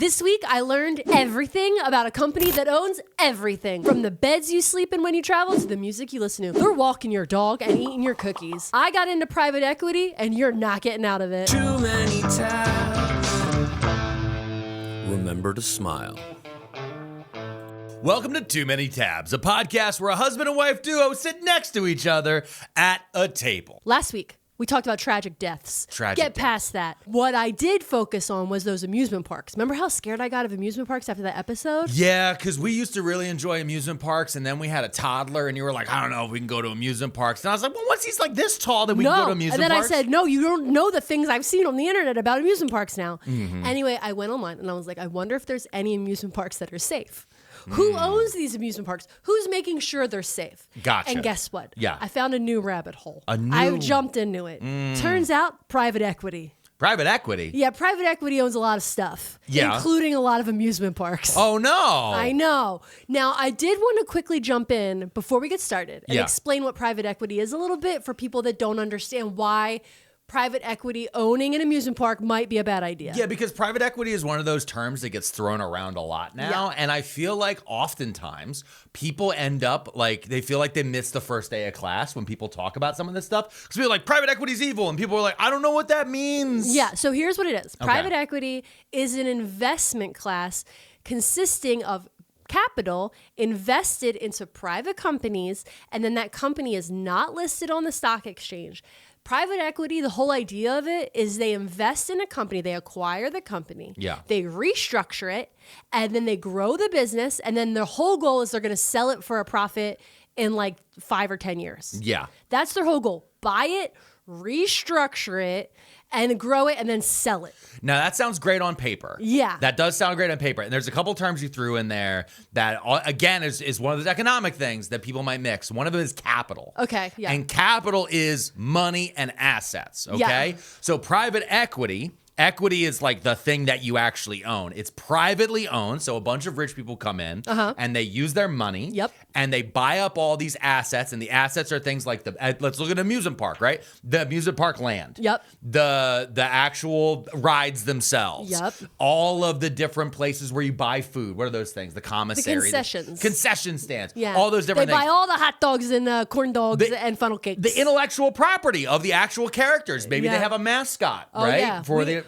This week, I learned everything about a company that owns everything. From the beds you sleep in when you travel to the music you listen to. They're walking your dog and eating your cookies. I got into private equity, and you're not getting out of it. Too many tabs. Remember to smile. Welcome to Too Many Tabs, a podcast where a husband and wife duo sit next to each other at a table. Last week, we talked about tragic deaths. Get past that. What I did focus on was those amusement parks. Remember how scared I got of amusement parks after that episode? Yeah, because we used to really enjoy amusement parks, and then we had a toddler, and you were like, I don't know if we can go to amusement parks. And I was like, well, once he's like this tall, then we can go to amusement parks? And then I said, no, you don't know the things I've seen on the internet about amusement parks now. Mm-hmm. Anyway, I went online, and I was like, I wonder if there's any amusement parks that are safe. Who owns these amusement parks? Who's making sure they're safe? Gotcha. And guess what? Yeah. I found a new rabbit hole. I've jumped into it. Turns out, private equity. Private equity? Yeah, private equity owns a lot of stuff. Yeah. Including a lot of amusement parks. Oh, no. I know. Now, I did want to quickly jump in before we get started and explain what private equity is a little bit for people that don't understand why private equity owning an amusement park might be a bad idea. Yeah, because private equity is one of those terms that gets thrown around a lot now. Yeah. And I feel like oftentimes people end up like, they feel like they missed the first day of class when people talk about some of this stuff. Because we're like, private equity is evil. And people are like, I don't know what that means. Yeah, so here's what it is. Private equity is an investment class consisting of capital invested into private companies, and then that company is not listed on the stock exchange. Private equity, the whole idea of it is they invest in a company, they acquire the company, they restructure it, and then they grow the business, and then their whole goal is they're going to sell it for a profit in like 5 or 10 years. Yeah. That's their whole goal. Buy it, restructure it, and grow it, and then sell it. Now, that sounds great on paper. Yeah. That does sound great on paper. And there's a couple terms you threw in there that, again, is one of those economic things that people might mix. One of them is capital. Okay, yeah. And capital is money and assets, okay? Yeah. So private equity is like the thing that you actually own. It's privately owned, so a bunch of rich people come in and they use their money and they buy up all these assets, and the assets are things like let's look at an amusement park, right? The amusement park land. Yep. The actual rides themselves. Yep. All of the different places where you buy food. What are those things? The commissary. The concessions. Concession stands. Yeah. All those different things. They buy all the hot dogs and corn dogs and funnel cakes. The intellectual property of the actual characters. Maybe they have a mascot, right? Yeah.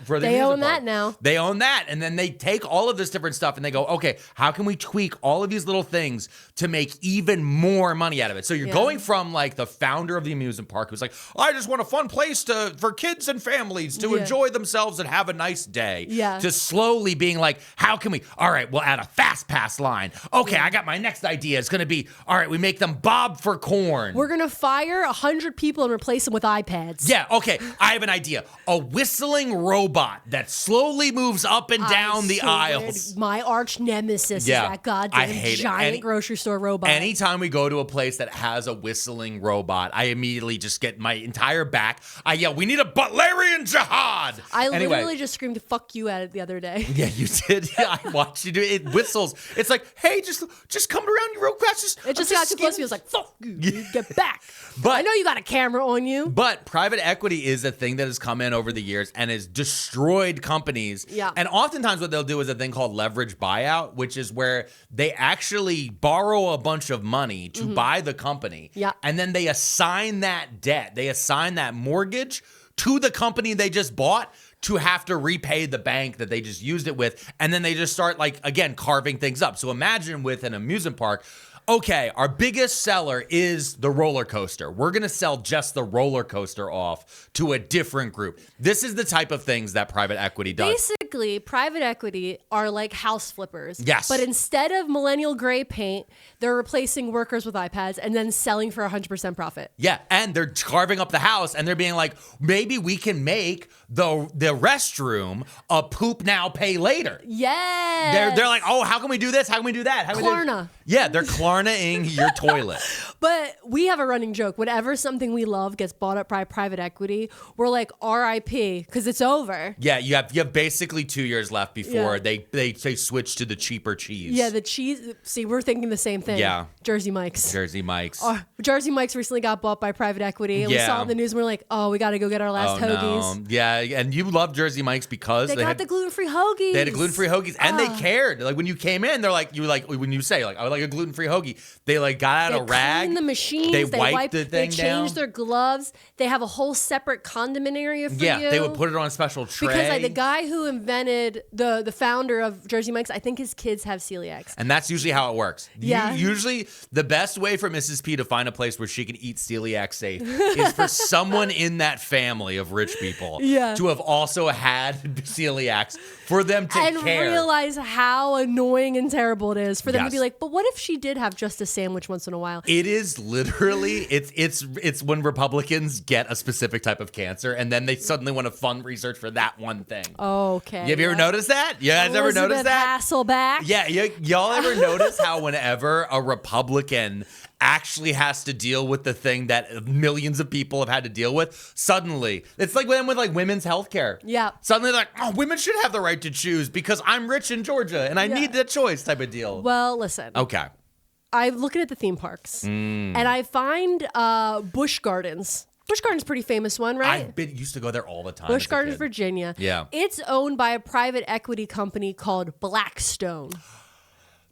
They own that now. They own that. And then they take all of this different stuff and they go, okay, how can we tweak all of these little things to make even more money out of it? So you're going from like the founder of the amusement park who's like, I just want a fun place for kids and families to enjoy themselves and have a nice day. Yeah. To slowly being like, how can we? All right, we'll add a fast pass line. Okay, I got my next idea. It's going to be, all right, we make them bob for corn. We're going to fire 100 people and replace them with iPads. Yeah, okay. I have an idea. A whistling robot that slowly moves up and down the aisles. My arch nemesis is that goddamn giant grocery store robot. Anytime we go to a place that has a whistling robot, I immediately just get my entire back. I yell, we need a Butlerian jihad. I literally just screamed fuck you at it the other day. Yeah, you did. Yeah, I watched you do it. It whistles. It's like, hey, just come around you real fast. It just got too close to me. It was like, fuck you, get back. But I know you got a camera on you. But private equity is a thing that has come in over the years and has destroyed companies. Yeah. And oftentimes what they'll do is a thing called leverage buyout, which is where they actually borrow a bunch of money to buy the company. Yeah. And then they assign that debt, they assign that mortgage to the company they just bought to have to repay the bank that they just used it with. And then they just start, like, again, carving things up. So imagine with an amusement park, okay, our biggest seller is the roller coaster. We're going to sell just the roller coaster off to a different group. This is the type of things that private equity does. Basically, private equity are like house flippers. Yes. But instead of millennial gray paint, they're replacing workers with iPads and then selling for 100% profit. Yeah, and they're carving up the house and they're being like, maybe we can make the restroom a poop now, pay later. Yes. They're like, oh, how can we do this? How can we do that? Klarna. Yeah, they're Klarna-ing your toilet. But we have a running joke. Whenever something we love gets bought up by private equity, we're like, RIP, because it's over. Yeah, you have basically basically 2 years left before they switch to the cheaper cheese. Yeah, the cheese. See, we're thinking the same thing. Yeah. Jersey Mike's. Jersey Mike's. Jersey Mike's recently got bought by private equity. And we saw it in the news and we're like, oh, we got to go get our last hoagies. No. Yeah, and you love Jersey Mike's because they got the gluten-free hoagies. They had a gluten-free hoagies, and they cared. Like when you came in, they're like, when you say like, I would like a gluten-free hoagie, they like got out a rag. They cleaned the machines. They wiped the thing They down. changed their gloves. They have a whole separate condiment area for you. Yeah, they would put it on a special tray. Because like the guy who invented the founder of Jersey Mike's, I think his kids have celiacs. And that's usually how it works. Yeah. Usually the best way for Mrs. P to find a place where she can eat celiac safe is for someone in that family of rich people to have also had celiacs for them to and care. realize how annoying and terrible it is for them to be like, but what if she did have just a sandwich once in a while? It is literally, it's when Republicans get a specific type of cancer and then they suddenly want to fund research for that one thing. Okay. Have you ever noticed that? You guys ever noticed that? Hasselback. Yeah, y'all ever notice how whenever a Republican actually has to deal with the thing that millions of people have had to deal with, suddenly, it's like with like women's health care. Yeah. Suddenly they're like, oh, women should have the right to choose because I'm rich in Georgia and I need that choice type of deal. Well, listen. Okay. I'm looking at the theme parks and I find Busch Gardens. Busch Gardens, pretty famous one, right? Used to go there all the time. Busch Gardens, Virginia. Yeah. It's owned by a private equity company called Blackstone.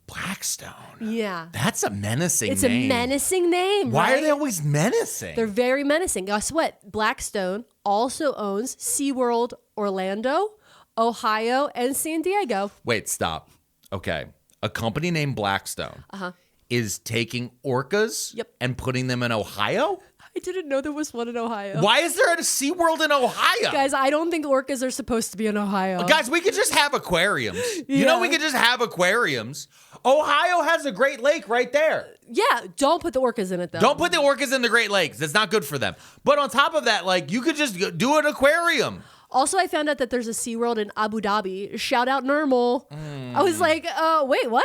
Blackstone. Yeah. That's a menacing name. It's a menacing name, Why right? are they always menacing? They're very menacing. Guess what? Blackstone also owns SeaWorld Orlando, Ohio, and San Diego. Wait, stop. Okay. A company named Blackstone is taking orcas and putting them in Ohio? I didn't know there was one in Ohio. Why is there a SeaWorld in Ohio? Guys, I don't think orcas are supposed to be in Ohio. Guys, we could just have aquariums. You know, we could just have aquariums. Ohio has a Great Lake right there. Yeah, don't put the orcas in it, though. Don't put the orcas in the Great Lakes. It's not good for them. But on top of that, like, you could just do an aquarium. Also, I found out that there's a SeaWorld in Abu Dhabi. Shout out Normal. I was like, wait, what?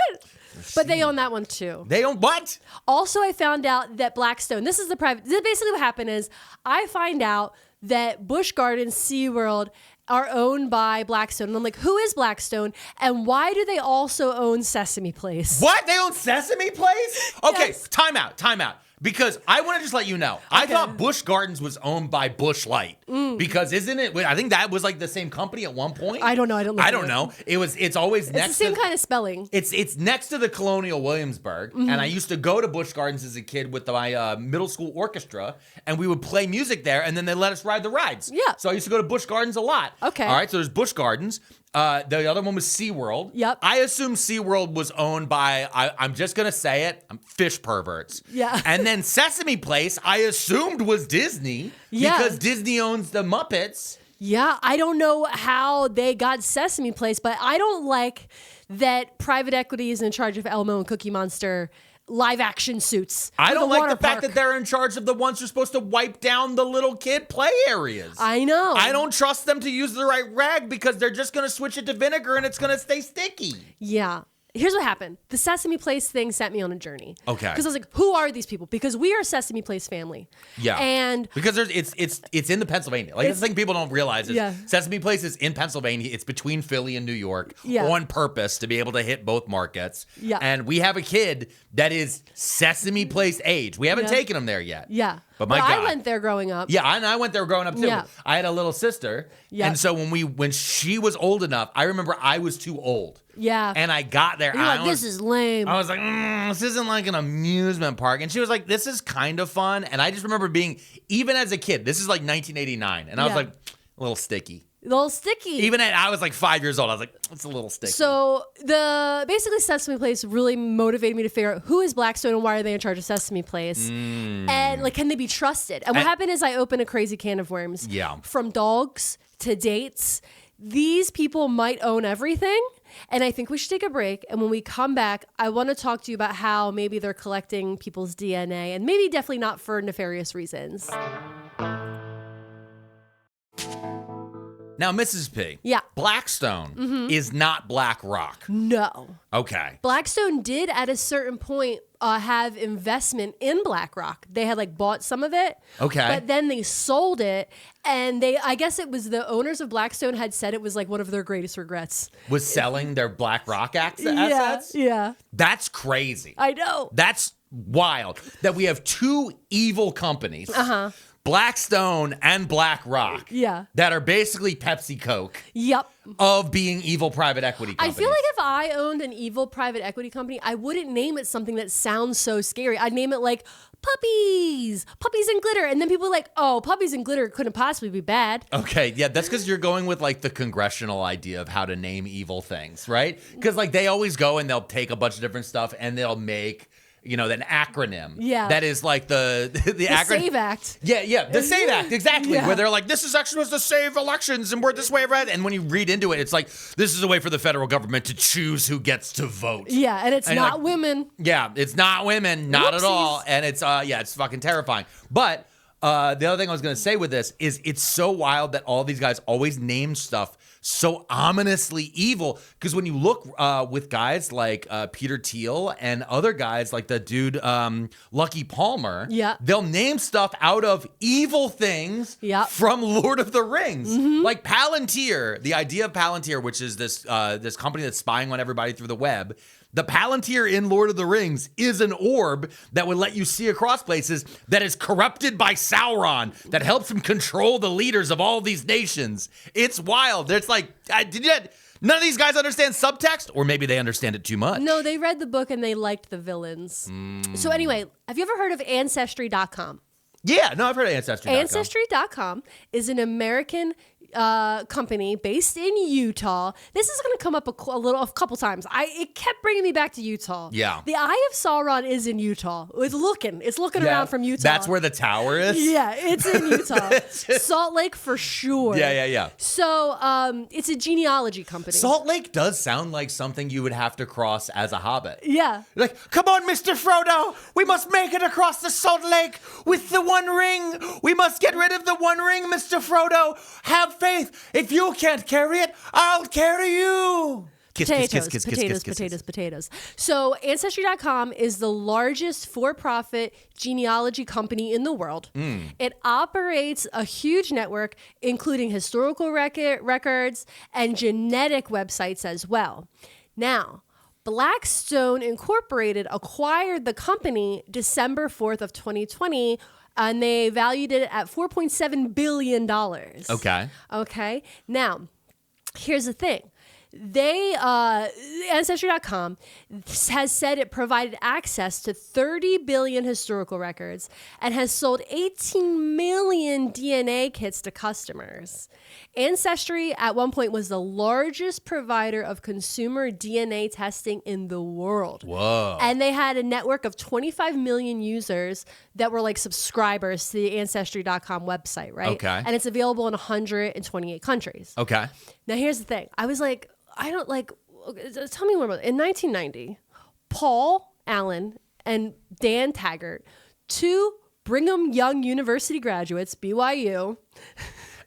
But they own that one too. They own what? Also, I found out that Blackstone, basically what happened is I find out that Busch Gardens, SeaWorld are owned by Blackstone. And I'm like, who is Blackstone? And why do they also own Sesame Place? What? They own Sesame Place? Okay, Yes. time out. Because I want to just let you know, I thought Busch Gardens was owned by Busch Light. Because isn't it? I think that was like the same company at one point. I don't know. I don't know. It's always next. It's the same kind of spelling. It's next to the Colonial Williamsburg, and I used to go to Busch Gardens as a kid with my middle school orchestra, and we would play music there, and then they let us ride the rides. Yeah. So I used to go to Busch Gardens a lot. Okay. All right. So there's Busch Gardens. The other one was SeaWorld. Yep. I assume SeaWorld was owned by, I'm just going to say it, fish perverts. Yeah. And then Sesame Place, I assumed was Disney. Yeah. Because Disney owns the Muppets. Yeah, I don't know how they got Sesame Place, but I don't like that private equity is in charge of Elmo and Cookie Monster live action suits. I don't like the park. fact that they're in charge of the ones who're supposed to wipe down the little kid play areas. I know. I don't trust them to use the right rag because they're just going to switch it to vinegar and it's going to stay sticky. Yeah. Here's what happened. The Sesame Place thing sent me on a journey. Okay. Because I was like, who are these people? Because we are Sesame Place family. Yeah. And because it's in the Pennsylvania. Like, the thing people don't realize is Sesame Place is in Pennsylvania. It's between Philly and New York on purpose to be able to hit both markets. Yeah. And we have a kid that is Sesame Place age. We haven't taken him there yet. yeah. But my God. I went there growing up. Yeah, and I went there growing up too. Yeah. I had a little sister. Yeah. And so when she was old enough, I remember I was too old. Yeah. And I got there. You're like, this is lame. I was like, this isn't like an amusement park. And she was like, this is kind of fun. And I just remember being, even as a kid, this is like 1989. And I was like, a little sticky. A little sticky. I was like 5 years old. I was like, it's a little sticky. So basically Sesame Place really motivated me to figure out who is Blackstone and why are they in charge of Sesame Place? And like, can they be trusted? And what happened is I opened a crazy can of worms. Yeah. From dogs to dates. These people might own everything. And I think we should take a break. And when we come back, I want to talk to you about how maybe they're collecting people's DNA and maybe definitely not for nefarious reasons. Now, Mrs. P. Yeah. Blackstone is not Blackrock. No. Okay. Blackstone did at a certain point have investment in Blackrock. They had like bought some of it. Okay. But then they sold it, and I guess it was the owners of Blackstone had said it was like one of their greatest regrets. Was selling their Blackrock assets? Yeah. That's crazy. I know. That's wild that we have two evil companies. Blackstone and Blackrock. Yeah. That are basically Pepsi Coke. Yep. Of being evil private equity companies. I feel like if I owned an evil private equity company, I wouldn't name it something that sounds so scary. I'd name it like puppies and glitter. And then people are like, oh, puppies and glitter couldn't possibly be bad. Okay, yeah, that's because you're going with like the congressional idea of how to name evil things, right? Because like they always go and they'll take a bunch of different stuff and they'll make, you know, an acronym. Yeah. That is like the acronym. SAVE Act. Yeah, the SAVE Act, exactly. Yeah. Where they're like, this is actually supposed to save elections and we're this way, right? And when you read into it, it's like, this is a way for the federal government to choose who gets to vote. Yeah, and it's not like, women. Yeah, it's not women, not at all. And it's, it's fucking terrifying. But the other thing I was going to say with this is it's so wild that all these guys always name stuff so ominously evil. Because when you look with guys like Peter Thiel and other guys like the dude Lucky Palmer, they'll name stuff out of evil things from Lord of the Rings. Like Palantir, the idea of Palantir, which is this company that's spying on everybody through the web. The Palantir in Lord of the Rings is an orb that would let you see across places that is corrupted by Sauron, that helps him control the leaders of all these nations. It's wild. It's like, none of these guys understand subtext, or maybe they understand it too much. No, they read the book and they liked the villains. So anyway, have you ever heard of Ancestry.com? Yeah, no, I've heard of Ancestry.com. Ancestry.com is an American company based in Utah. This is going to come up a couple times. It kept bringing me back to Utah. Yeah. The Eye of Sauron is in Utah. It's looking around from Utah. That's where the tower is? Yeah, it's in Utah. Salt Lake for sure. Yeah. So it's a genealogy company. Salt Lake does sound like something you would have to cross as a hobbit. Yeah. Like, come on, Mr. Frodo. We must make it across the Salt Lake with the One Ring. We must get rid of the One Ring, Mr. Frodo. Have faith. If you can't carry it, I'll carry you. Potatoes. So Ancestry.com is the largest for-profit genealogy company in the world. It operates a huge network, including historical records and genetic websites as well. Now, Blackstone Incorporated acquired the company December 4th of 2020, and they valued it at $4.7 billion. Okay. Now, here's the thing. Ancestry.com has said it provided access to 30 billion historical records and has sold 18 million DNA kits to customers. Ancestry at one point was the largest provider of consumer DNA testing in the world. Whoa. And they had a network of 25 million users that were like subscribers to the Ancestry.com website, right? Okay. And it's available in 128 countries. Okay. Now, here's the thing. I was like, tell me more about it. In 1990, Paul Allen and Dan Taggart, two Brigham Young University graduates, BYU.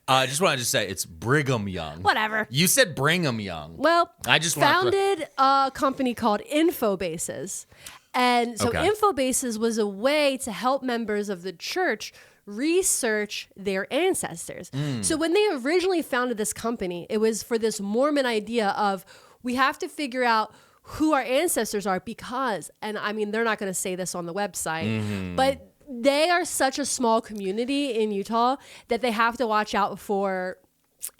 I just wanted to say it's Brigham Young. Whatever. You said Brigham Young. Well, I just founded a company called Infobases. And so Infobases was a way to help members of the church research their ancestors. So when they originally founded this company, it was for this Mormon idea of we have to figure out who our ancestors are because, and I mean, they're not going to say this on the website, but they are such a small community in Utah that they have to watch out for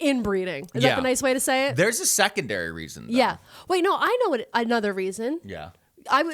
inbreeding. Is that the nice way to say it? There's a secondary reason, though. Yeah. Wait, no, I know another reason. Yeah. Do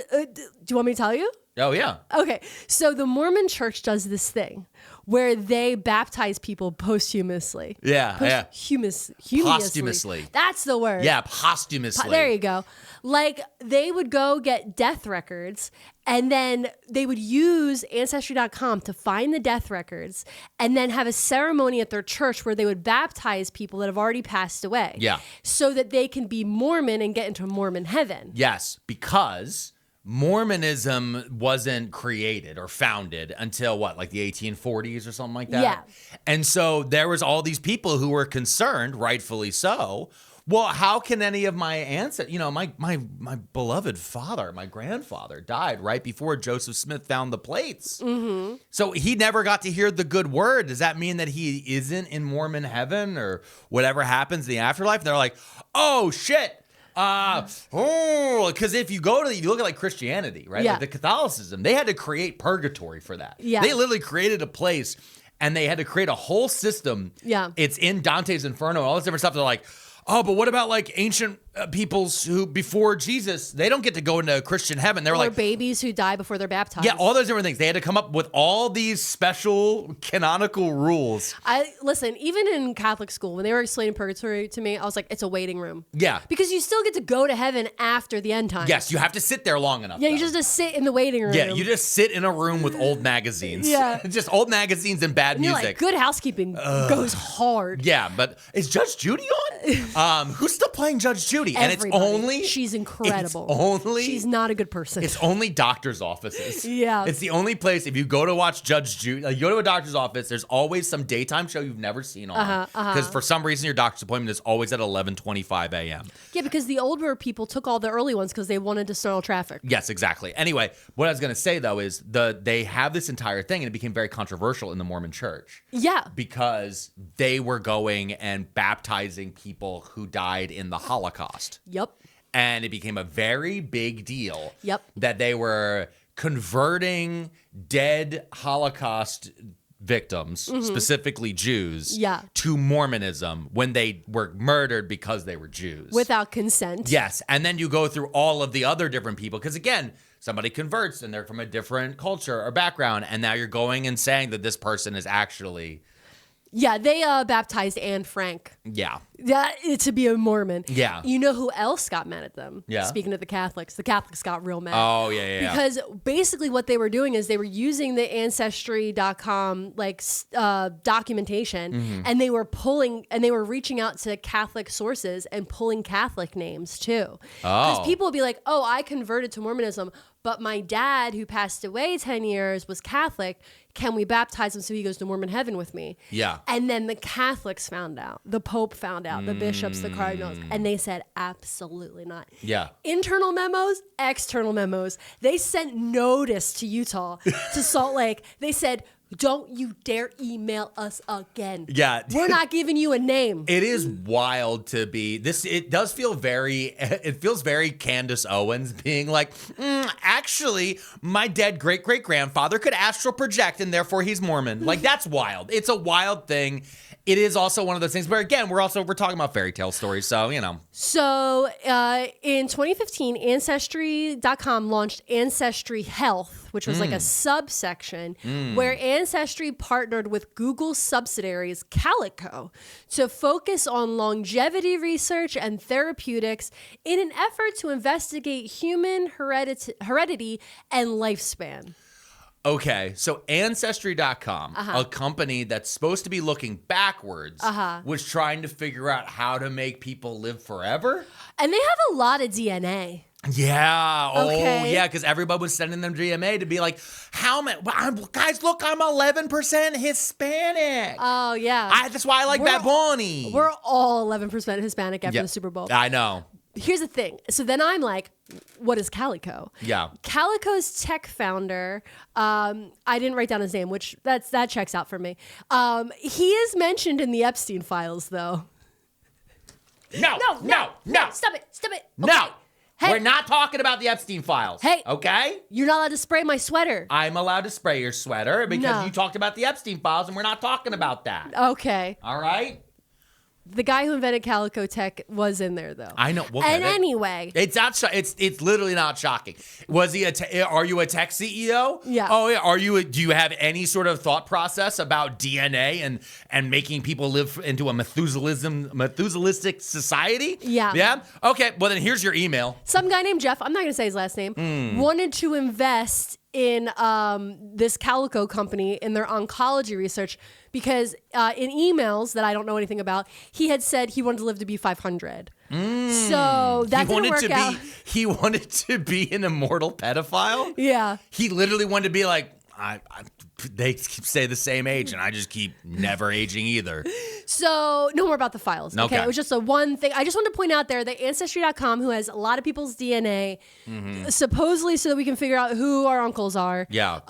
you want me to tell you? Oh, yeah. Okay. So the Mormon church does this thing where they baptize people posthumously. Posthumously. That's the word. Yeah, posthumously. There you go. Like they would go get death records and then they would use Ancestry.com to find the death records and then have a ceremony at their church where they would baptize people that have already passed away. Yeah. So that they can be Mormon and get into Mormon heaven. Yes, because Mormonism wasn't created or founded until what, like the 1840s or something like that? Yeah. And so there was all these people who were concerned, rightfully so. Well, how can any of my ancestors, my beloved father, my grandfather died right before Joseph Smith found the plates. Mm-hmm. So he never got to hear the good word. Does that mean that he isn't in Mormon heaven or whatever happens in the afterlife? And they're like, oh, shit. Because if you look at like Christianity, right? Yeah. Like the Catholicism, they had to create purgatory for that. Yeah. They literally created a place and they had to create a whole system. Yeah. It's in Dante's Inferno and all this different stuff. They're like, oh, but what about like ancient peoples who before Jesus, they don't get to go into Christian heaven. They're like babies who die before they're baptized. Yeah, all those different things. They had to come up with all these special canonical rules. Listen, even in Catholic school, when they were explaining purgatory to me, I was like, it's a waiting room. Yeah. Because you still get to go to heaven after the end times. Yes, you have to sit there long enough. Yeah, you just sit in the waiting room. Yeah, you just sit in a room with old magazines. Yeah. Just old magazines and bad and you're music. like, Good Housekeeping goes hard. Yeah, but is Judge Judy on? Who's still playing Judge Judy? And Everybody. it's only... She's incredible. She's not a good person. It's only doctor's offices. Yeah. It's the only place, if you go to watch Judge Judy, you go to a doctor's office, there's always some daytime show you've never seen on. Because for some reason, your doctor's appointment is always at 11:25 a.m. Yeah, because the older people took all the early ones because they wanted to snarl traffic. Yes, exactly. Anyway, what I was going to say, though, is they have this entire thing, and it became very controversial in the Mormon church. Yeah. Because they were going and baptizing people who died in the Holocaust. Yep. And it became a very big deal. Yep. That they were converting dead Holocaust victims, specifically Jews, to Mormonism when they were murdered because they were Jews. Without consent. Yes. And then you go through all of the other different people. Because again, somebody converts and they're from a different culture or background. And now you're going and saying that this person is actually... Yeah, they baptized Anne Frank. Yeah. To be a Mormon. Yeah. You know who else got mad at them? Yeah. Speaking of the Catholics got real mad. Oh, yeah. Because basically what they were doing is they were using the Ancestry.com documentation and they were reaching out to Catholic sources and pulling Catholic names too. Because people would be like, oh, I converted to Mormonism, but my dad who passed away 10 years was Catholic. Can we baptize him so he goes to Mormon heaven with me? Yeah. And then the Catholics found out. The Pope found out. The bishops, the cardinals. And they said, absolutely not. Yeah. Internal memos, external memos. They sent notice to Utah, to Salt Lake. They said, don't you dare email us again. Yeah. We're not giving you a name. It is wild to be this. It does feel it feels very Candace Owens being like, actually, my dead great-great-grandfather could astral project and therefore he's Mormon. Like, that's wild. It's a wild thing. It is also one of those things, but again, we're talking about fairy tale stories, so, So, in 2015, Ancestry.com launched Ancestry Health, which was like a subsection where Ancestry partnered with Google subsidiaries Calico to focus on longevity research and therapeutics in an effort to investigate human heredity and lifespan. Okay, so Ancestry.com, a company that's supposed to be looking backwards, was trying to figure out how to make people live forever? And they have a lot of DNA. Yeah. Okay. Yeah, because everybody was sending them DNA to be like, guys, look, I'm 11% Hispanic. Oh, yeah. That's why I like Bad Bunny. We're all 11% Hispanic after the Super Bowl. I know. Here's the thing. So then I'm like, what is Calico? Yeah. Calico's tech founder, I didn't write down his name, which that checks out for me. He is mentioned in the Epstein files, though. No. Stop it. Okay. No. Hey. We're not talking about the Epstein files. Hey. Okay? You're not allowed to spray my sweater. I'm allowed to spray your sweater because you talked about the Epstein files and we're not talking about that. Okay. All right? The guy who invented Calico Tech was in there, though. I know. Anyway, it's not. It's literally not shocking. Was he? Are you a tech CEO? Yeah. Oh yeah. Are you? Do you have any sort of thought process about DNA and making people live into a Methuselistic society? Yeah. Yeah. Okay. Well, then here's your email. Some guy named Jeff, I'm not going to say his last name, wanted to invest in this Calico company in their oncology research because in emails that I don't know anything about, he had said he wanted to live to be 500. So that didn't work out. he wanted to be an immortal pedophile. Yeah. He literally wanted to be like, they stay the same age, and I just keep never aging either. So, no more about the files. Okay. Okay. It was just a one thing. I just wanted to point out there that Ancestry.com, who has a lot of people's DNA, supposedly so that we can figure out who our uncles are. Yeah.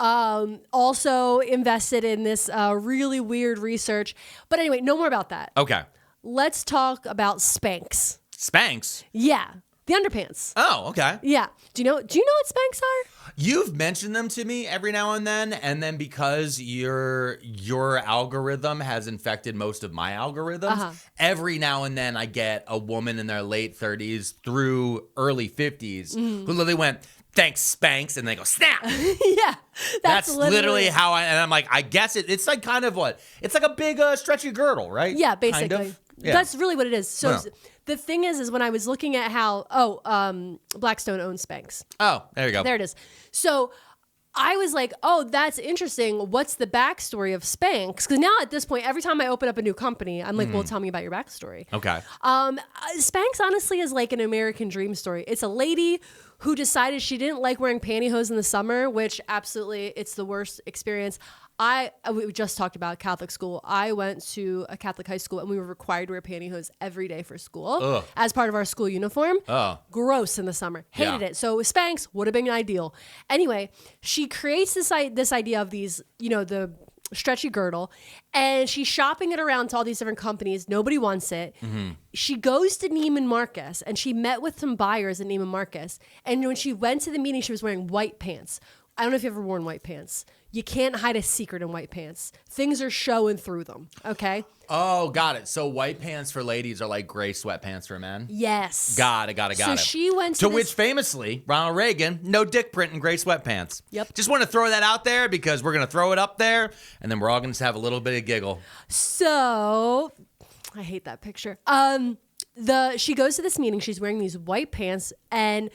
Also invested in this really weird research. But anyway, no more about that. Okay. Let's talk about SPANX. SPANX? Yeah. The underpants. Oh, okay. Yeah. Do you know what SPANX are? You've mentioned them to me every now and then because your algorithm has infected most of my algorithms, every now and then I get a woman in their late 30s through early 50s who literally went, thanks, SPANX, and they go, snap. Yeah. That's literally how and I'm like, I guess it's like kind of what? It's like a big stretchy girdle, right? Yeah, basically. Kind of? Yeah. That's really what it is. So Wow. the thing is when I was looking at how, Blackstone owns SPANX. Oh, there you go. There it is. So I was like, oh, that's interesting. What's the backstory of SPANX? Because now at this point, every time I open up a new company, I'm like, well, tell me about your backstory. Okay. SPANX honestly is like an American dream story. It's a lady who decided she didn't like wearing pantyhose in the summer, which absolutely, it's the worst experience. We just talked about Catholic school. I went to a Catholic high school and we were required to wear pantyhose every day for school as part of our school uniform. Gross in the summer. Hated it. So SPANX would have been ideal. Anyway, she creates this idea of these, the stretchy girdle, and she's shopping it around to all these different companies. Nobody wants it. She goes to Neiman Marcus and she met with some buyers at Neiman Marcus. And when she went to the meeting, she was wearing white pants. I don't know if you've ever worn white pants. You can't hide a secret in white pants. Things are showing through them, okay? Oh, got it. So white pants for ladies are like gray sweatpants for men? Yes. Got it. So she went to which famously, Ronald Reagan, no dick print in gray sweatpants. Yep. Just want to throw that out there because we're going to throw it up there and then we're all going to have a little bit of giggle. So, I hate that picture. She goes to this meeting. She's wearing these white pants and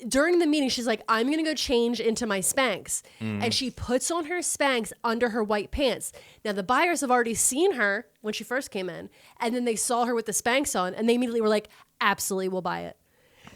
during the meeting, she's like, I'm going to go change into my SPANX. And she puts on her SPANX under her white pants. Now, the buyers have already seen her when she first came in. And then they saw her with the SPANX on. And they immediately were like, absolutely, we'll buy it.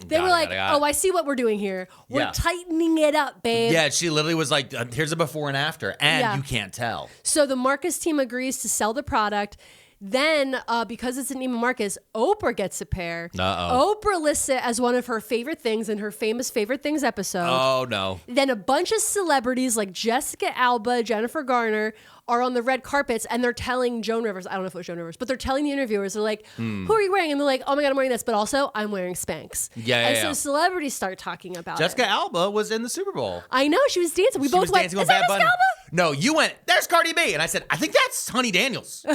They were like, oh, I see what we're doing here. We're tightening it up, babe. Yeah, she literally was like, here's a before and after. And you can't tell. So the Marcus team agrees to sell the product. Then, because it's in Neiman Marcus, Oprah gets a pair. Oprah lists it as one of her favorite things in her famous Favorite Things episode. Oh, no. Then a bunch of celebrities like Jessica Alba, Jennifer Garner are on the red carpets and they're telling Joan Rivers, I don't know if it was Joan Rivers, but they're telling the interviewers, they're like, who are you wearing? And they're like, oh my God, I'm wearing this, but also I'm wearing SPANX. So celebrities start talking about Jessica it. Alba was in the Super Bowl. I know, she was dancing. We both went, is that Jessica Alba? No, you went, there's Cardi B. And I said, I think that's Honey Daniels.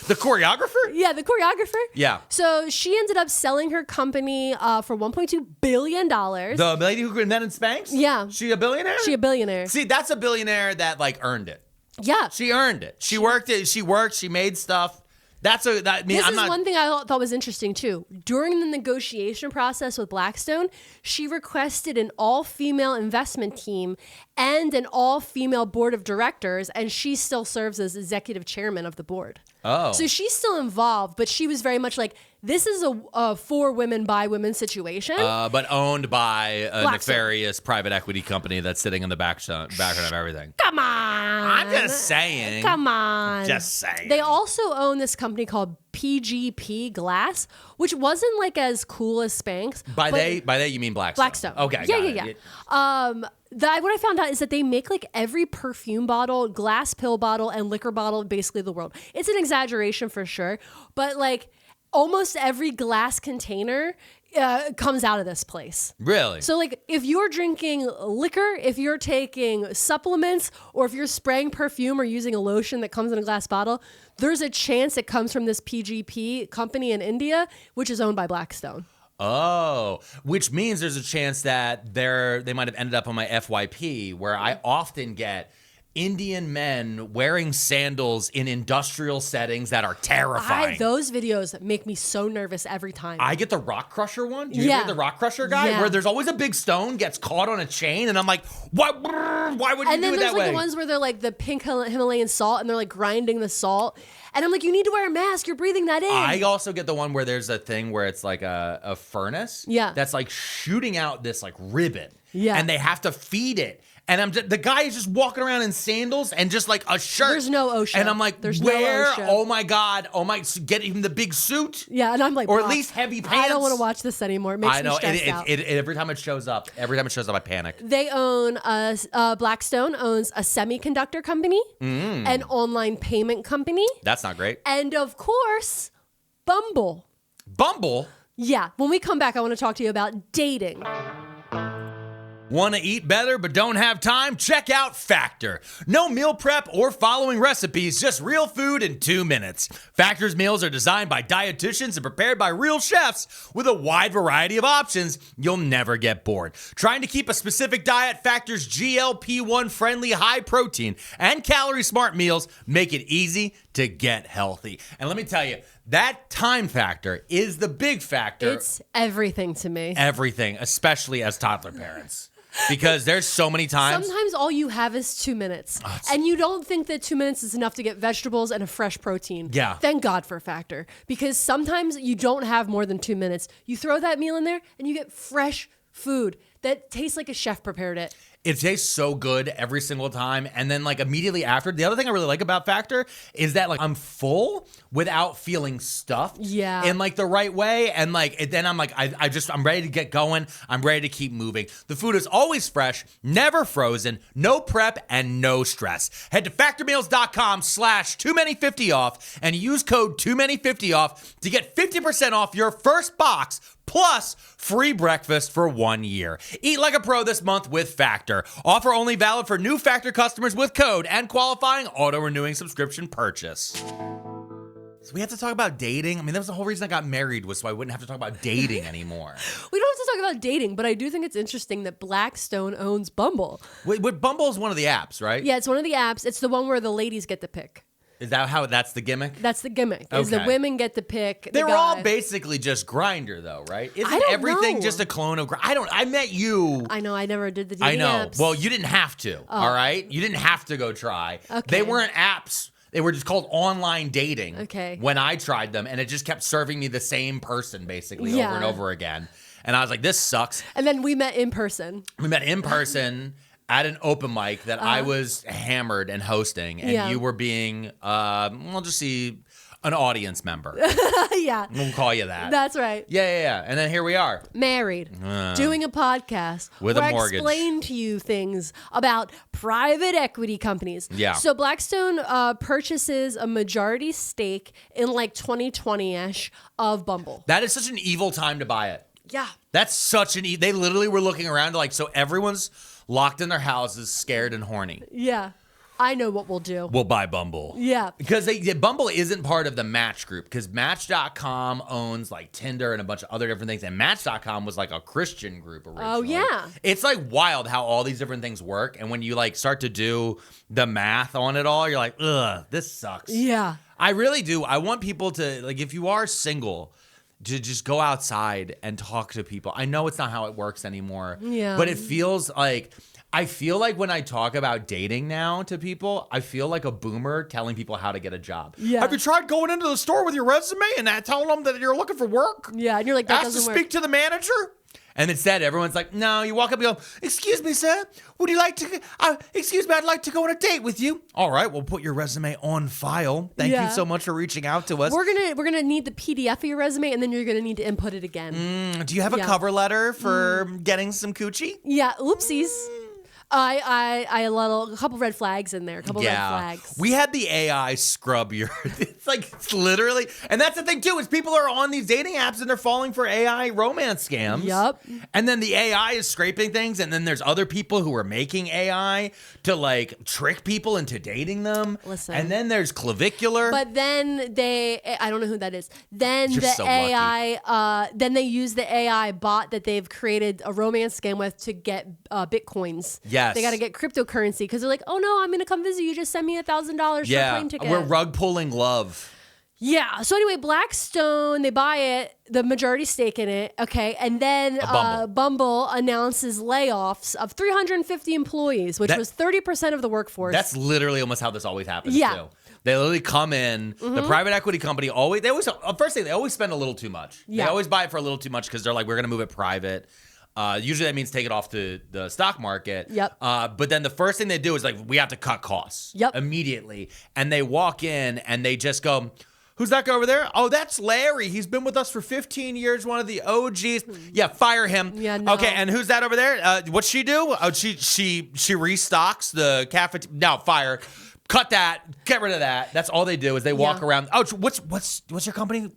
The choreographer? Yeah, the choreographer. Yeah. So she ended up selling her company for $1.2 billion. The lady who invented SPANX? Yeah. She a billionaire? She a billionaire. See, that's a billionaire that like earned it. Yeah. She earned it. She worked it. She worked. She made stuff. This is one thing I thought was interesting too. During the negotiation process with Blackstone, she requested an all-female investment team and an all-female board of directors, and she still serves as executive chairman of the board. Oh. So she's still involved, but she was very much like, this is a for women by women situation. But owned by a Blackstone. nefarious private equity company that's sitting in the background of everything. Come on. I'm just saying. Come on. Just saying. They also own this company called PGP Glass, which wasn't like as cool as SPANX. By they you mean Blackstone? Blackstone. Okay. Yeah. What I found out is that they make like every perfume bottle, glass pill bottle, and liquor bottle in basically the world. It's an exaggeration for sure, but like almost every glass container comes out of this place. Really? So like if you're drinking liquor, if you're taking supplements, or if you're spraying perfume or using a lotion that comes in a glass bottle, there's a chance it comes from this PGP company in India, which is owned by Blackstone. Oh, which means there's a chance that they might have ended up on my FYP, where I often get Indian men wearing sandals in industrial settings that are terrifying. Those videos make me so nervous every time. I get the rock crusher one. Do you get the rock crusher guy where there's always a big stone gets caught on a chain, and I'm like, why would you do it that way? And then there's like the ones where they're like the pink Himalayan salt, and they're like grinding the salt. And I'm like, you need to wear a mask. You're breathing that in. I also get the one where there's a thing where it's like a furnace that's like shooting out this like ribbon. Yeah. And they have to feed it. And the guy is just walking around in sandals and just like a shirt. There's no OSHA. And I'm like, there's where? No OSHA. Oh my God. Oh my, get even the big suit. Yeah, and I'm like, or at least heavy pants. I don't want to watch this anymore. It makes me stressed out. Every time it shows up, I panic. They own, Blackstone owns a semiconductor company, an online payment company. That's not great. And of course, Bumble. Bumble? Yeah. When we come back, I want to talk to you about dating. Want to eat better but don't have time? Check out Factor. No meal prep or following recipes, just real food in 2 minutes. Factor's meals are designed by dietitians and prepared by real chefs with a wide variety of options. You'll never get bored. Trying to keep a specific diet, Factor's GLP-1 friendly, high protein and calorie smart meals make it easy to get healthy. And let me tell you, that time factor is the big factor. It's everything to me. Everything, especially as toddler parents. Because there's so many times. Sometimes all you have is 2 minutes. And you don't think that 2 minutes is enough to get vegetables and a fresh protein. Yeah. Thank God for Factor. Because sometimes you don't have more than 2 minutes. You throw that meal in there and you get fresh food that tastes like a chef prepared it. It tastes so good every single time. And then like immediately after, the other thing I really like about Factor is that like I'm full without feeling stuffed in like the right way. And like, then I'm like, I'm ready to get going. I'm ready to keep moving. The food is always fresh, never frozen, no prep, and no stress. Head to factormeals.com/toomany50off and use code toomany50off to get 50% off your first box plus free breakfast for 1 year. Eat like a pro this month with Factor. Offer only valid for new Factor customers with code and qualifying auto-renewing subscription purchase. So we have to talk about dating. I mean, that was the whole reason I got married, was so I wouldn't have to talk about dating anymore. We don't have to talk about dating, but I do think it's interesting that Blackstone owns Bumble. Wait, Bumble is one of the apps, right? Yeah, it's one of the apps. It's the one where the ladies get to pick. Is that how that's the gimmick? That's the gimmick. Is the women get to pick. They're all basically just Grindr, though, right? Isn't everything just a clone of Grindr? I met you. I know. I never did the dating apps. Well, you didn't have to. All right, you didn't have to go try. Okay. They weren't apps. They were just called online dating. Okay. When I tried them, and it just kept serving me the same person basically over and over again. And I was like, this sucks. And then we met in person. At an open mic that I was hammered and hosting, and you were being, we'll just see, an audience member. Yeah. We'll call you that. That's right. Yeah. And then here we are. Married. Doing a podcast. With a mortgage. Where I explain to you things about private equity companies. Yeah. So Blackstone purchases a majority stake in like 2020-ish of Bumble. That is such an evil time to buy it. Yeah. That's such an they literally were looking around like, so everyone's locked in their houses, scared and horny. Yeah. I know what we'll do. We'll buy Bumble. Yeah. Because Bumble isn't part of the Match group, because Match.com owns like Tinder and a bunch of other different things. And Match.com was like a Christian group originally. Oh, yeah. It's like wild how all these different things work. And when you like start to do the math on it all, you're like, ugh, this sucks. Yeah. I really do. I want people to, like, if you are single, to just go outside and talk to people. I know it's not how it works anymore. Yeah. But it feels like, I feel like when I talk about dating now to people, I feel like a boomer telling people how to get a job. Yeah. Have you tried going into the store with your resume and telling them that you're looking for work? Yeah, and you're like, that doesn't doesn't work. Speak to the manager? And instead, everyone's like, no, you walk up and go, excuse me, sir, would you like to, excuse me, I'd like to go on a date with you. All right, we'll put your resume on file. Thank you so much for reaching out to us. We're gonna need the PDF of your resume, and then you're gonna need to input it again. Do you have a cover letter for getting some coochie? Yeah, oopsies. I a couple red flags in there. A couple red flags. We had the AI scrub your. It's literally, and that's the thing too, is people are on these dating apps and they're falling for AI romance scams. Yup. And then the AI is scraping things, and then there's other people who are making AI to like trick people into dating them. Listen. And then there's Clavicular. But then I don't know who that is. Then You're the so AI, then they use the AI bot that they've created a romance scam with to get Bitcoins. Yes. They got to get cryptocurrency because they're like, oh no, I'm going to come visit you. Just send me $1,000 for a plane ticket. We're rug pulling love. Yeah. So anyway, Blackstone, they buy it, the majority stake in it. Okay. And then Bumble announces layoffs of 350 employees, which was 30% of the workforce. That's literally almost how this always happens too. They literally come in, the private equity company first thing, they always spend a little too much. Yeah. They always buy it for a little too much because they're like, we're going to move it private. Usually that means take it off to the stock market. Yep. But then the first thing they do is like, we have to cut costs immediately. And they walk in and they just go, who's that guy over there? Oh, that's Larry. He's been with us for 15 years, one of the OGs. Yeah, fire him. Yeah, no. Okay, and who's that over there? What's she do? Oh, she restocks the cafeteria. No, fire. Cut that. Get rid of that. That's all they do is they walk around. Oh, what's your company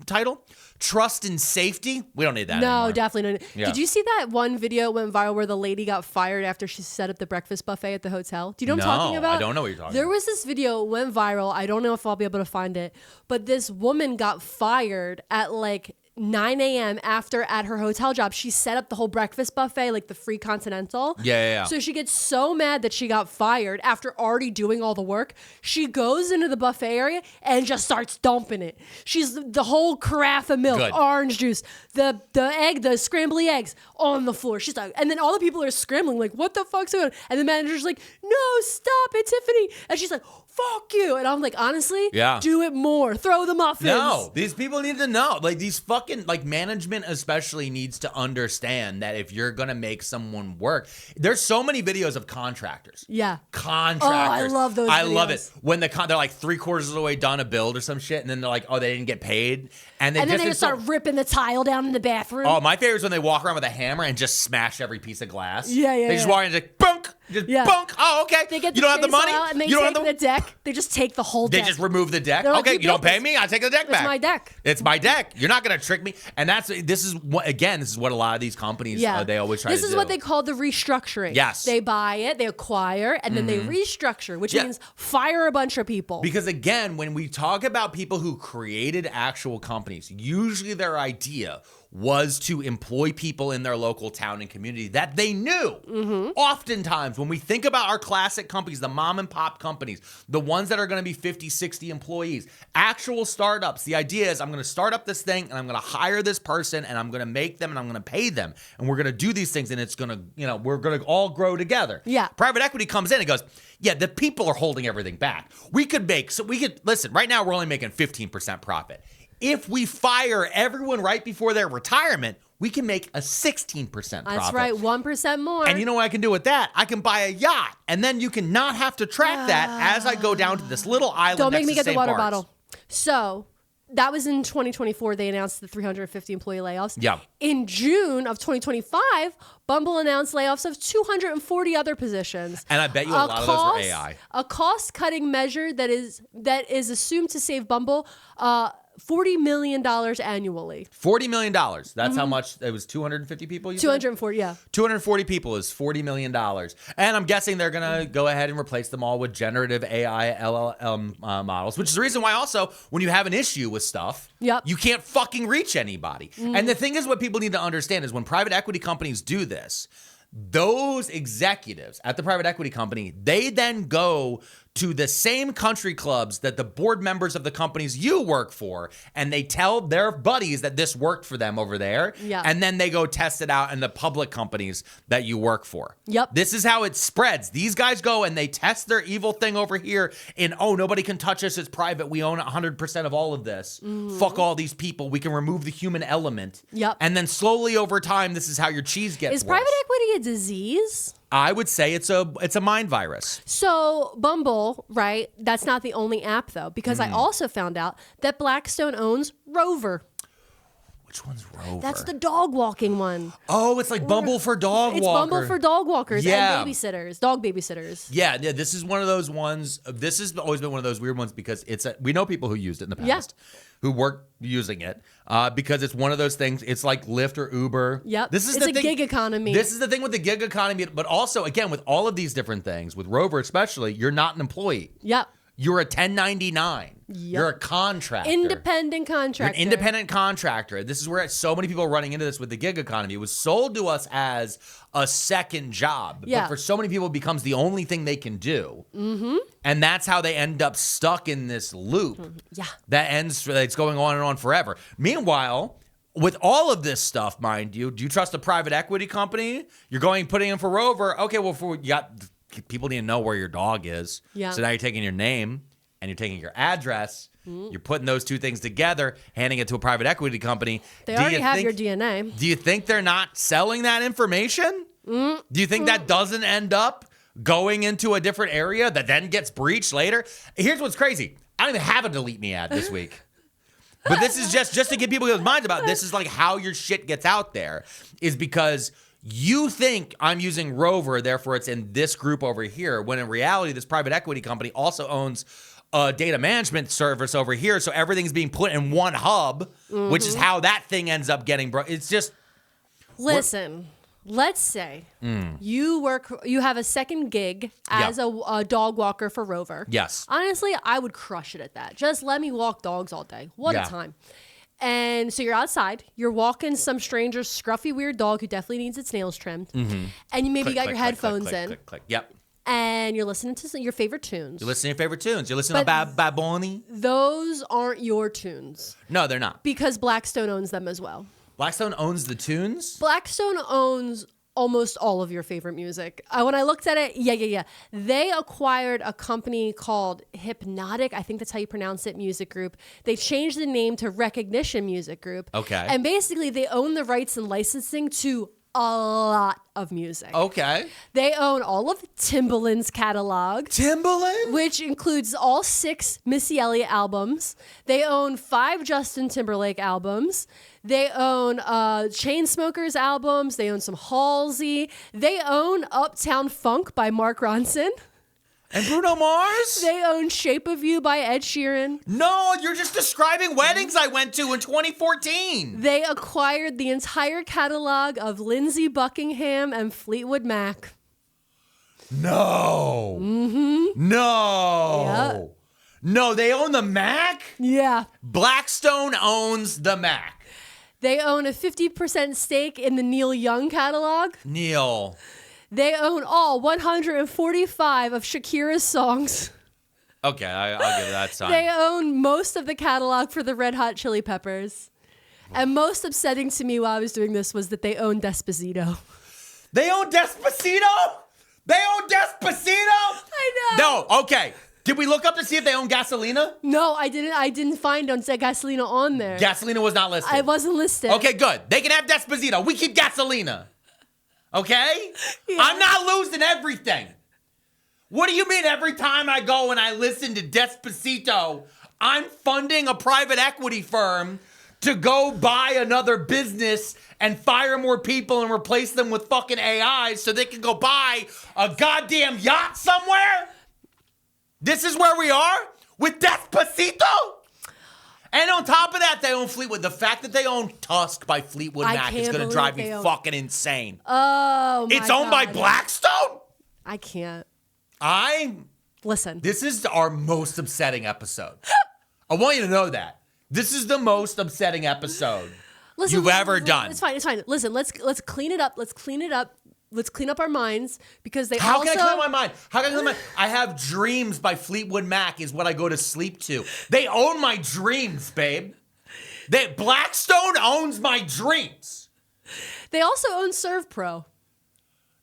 title? Trust and safety? We don't need that anymore. No, definitely not. Yeah. Did you see that one video went viral where the lady got fired after she set up the breakfast buffet at the hotel? Do you know what I'm talking about? I don't know what you're talking about. There was this video, went viral. I don't know if I'll be able to find it, but this woman got fired at like 9 a.m. after at her hotel job. She set up the whole breakfast buffet, like the free continental. Yeah. So she gets so mad that she got fired after already doing all the work. She goes into the buffet area and just starts dumping it. She's the whole carafe of milk, orange juice, the scrambly eggs on the floor. She's like, and then all the people are scrambling, like, what the fuck's going on? And the manager's like, no, stop it, Tiffany. And she's like, fuck you. And I'm like, honestly, do it more. Throw the muffins. No, these people need to know. Like, these fucking, like, management especially needs to understand that if you're going to make someone work, there's so many videos of contractors. Yeah. Contractors. Oh, I love those videos. I love it. When they're like 3/4 of the way done a build or some shit, and then they're like, oh, they didn't get paid. And then they just start ripping the tile down in the bathroom. Oh, my favorite is when they walk around with a hammer and just smash every piece of glass. Yeah. They just walk in and just bunk. Just bunk. Oh, okay. They get you don't have the money? And they you don't take the deck. They just take the whole deck. They just remove the deck. Like, okay, you don't pay me? I take the deck back. It's my deck. It's my deck. You're not going to trick me. And this is what a lot of these companies, they always try to do. This is what they call the restructuring. Yes. They buy it, they acquire, and then they restructure, which means fire a bunch of people. Because again, when we talk about people who created actual companies, usually their idea was to employ people in their local town and community that they knew. Oftentimes, when we think about our classic companies, the mom and pop companies, the ones that are going to be 50, 60 employees, actual startups, the idea is I'm going to start up this thing and I'm going to hire this person and I'm going to make them and I'm going to pay them. And we're going to do these things and it's going to, we're going to all grow together. Yeah. Private equity comes in and goes, yeah, the people are holding everything back. Listen, right now we're only making 15% profit. If we fire everyone right before their retirement, we can make a 16% profit. That's right, 1% more. And you know what I can do with that? I can buy a yacht, and then you can not have to track that as I go down to this little island. Don't make next me to get the St. water Bart's. bottle. So that was in 2024. They announced the 350 employee layoffs. Yeah. In June of 2025, Bumble announced layoffs of 240 other positions. And I bet you a lot of those were AI. A cost-cutting measure that is assumed to save Bumble $40 million annually. $40 million. That's how much. It was 250 people? 240, yeah. 240 people is $40 million. And I'm guessing they're going to go ahead and replace them all with generative AI LLM models, which is the reason why also when you have an issue with stuff, you can't fucking reach anybody. And the thing is, what people need to understand is when private equity companies do this, those executives at the private equity company, they then go to the same country clubs that the board members of the companies you work for, and they tell their buddies that this worked for them over there, and then they go test it out in the public companies that you work for. This is how it spreads. These guys go and they test their evil thing over here in, oh, nobody can touch us, it's private, we own 100% of all of this. Fuck all these people, we can remove the human element. And then slowly over time, this is how your cheese gets worse. Is private equity a disease? I would say it's a mind virus. So Bumble, right? That's not the only app though, because I also found out that Blackstone owns Rover. Which one's Rover? That's the dog walking one. Oh, it's like Bumble for dog walkers. It's Bumble for dog walkers and babysitters, dog babysitters. Yeah, this is one of those ones. This has always been one of those weird ones because we know people who used it in the past. Who work using it because it's one of those things. It's like Lyft or Uber. It's a gig economy. This is the thing with the gig economy, but also, again, with all of these different things, with Rover especially, you're not an employee. You're a 1099. Yep. You're a contractor. Independent contractor. You're an independent contractor. This is where so many people are running into this with the gig economy. It was sold to us as a second job. Yeah. But for so many people, it becomes the only thing they can do. Mm-hmm. And that's how they end up stuck in this loop. Yeah. That's going on and on forever. Meanwhile, with all of this stuff, mind you, do you trust a private equity company? You're putting in for Rover. Okay, well, people need to know where your dog is. Yeah. So now you're taking your name and you're taking your address. You're putting those two things together, handing it to a private equity company. They already have your DNA. Do you think they're not selling that information? Do you think that doesn't end up going into a different area that then gets breached later? Here's what's crazy. I don't even have a delete me ad this week. But this is just to get people's minds about this is like how your shit gets out there is because you think I'm using Rover, therefore it's in this group over here, when in reality, this private equity company also owns a data management service over here. So everything's being put in one hub, which is how that thing ends up getting It's just... Listen, let's say you have a second gig as a dog walker for Rover. Yes. Honestly, I would crush it at that. Just let me walk dogs all day. What a time. And so you're outside, you're walking some stranger's scruffy, weird dog who definitely needs its nails trimmed. Mm-hmm. And you maybe got your headphones in. Click. Yep. And you're listening to your favorite tunes. You're listening to your favorite tunes. You're listening to Bad Bunny. Those aren't your tunes. No, they're not. Because Blackstone owns them as well. Blackstone owns the tunes? Blackstone owns almost all of your favorite music. When I looked at it, yeah. They acquired a company called Hypnotic, I think that's how you pronounce it, music group. They changed the name to Recognition Music Group. Okay. And basically they own the rights and licensing to a lot of music. Okay. They own all of Timbaland's catalog. Timbaland? Which includes all 6 Missy Elliott albums. They own 5 Justin Timberlake albums. They own Chainsmokers albums. They own some Halsey. They own Uptown Funk by Mark Ronson. And Bruno Mars? They own Shape of You by Ed Sheeran. No, you're just describing weddings I went to in 2014. They acquired the entire catalog of Lindsey Buckingham and Fleetwood Mac. No. Mm-hmm. No. Yeah. No, they own the Mac? Yeah. Blackstone owns the Mac. They own a 50% stake in the Neil Young catalog. Neil. They own all 145 of Shakira's songs. Okay, I'll give that sign. They own most of the catalog for the Red Hot Chili Peppers. And most upsetting to me while I was doing this was that they own Despacito. They own Despacito? They own Despacito? I know. No, okay. Did we look up to see if they own Gasolina? No, I didn't. I didn't find Gasolina on there. Gasolina was not listed. I wasn't listed. Okay, good. They can have Despacito. We keep Gasolina. Okay? Yeah. I'm not losing everything. What do you mean every time I go and I listen to Despacito, I'm funding a private equity firm to go buy another business and fire more people and replace them with fucking AI so they can go buy a goddamn yacht somewhere? This is where we are with Despacito? And on top of that, they own Fleetwood. The fact that they own Tusk by Fleetwood Mac is going to drive me fucking insane. Oh, my It's owned by Blackstone? I can't. Listen. This is our most upsetting episode. I want you to know that. This is the most upsetting episode you've ever done. It's fine. Listen, let's clean it up. Let's clean up our minds because they How can I clean my mind? How can I clean my mind? I have Dreams by Fleetwood Mac is what I go to sleep to. They own my dreams, babe. Blackstone owns my dreams. They also own ServPro.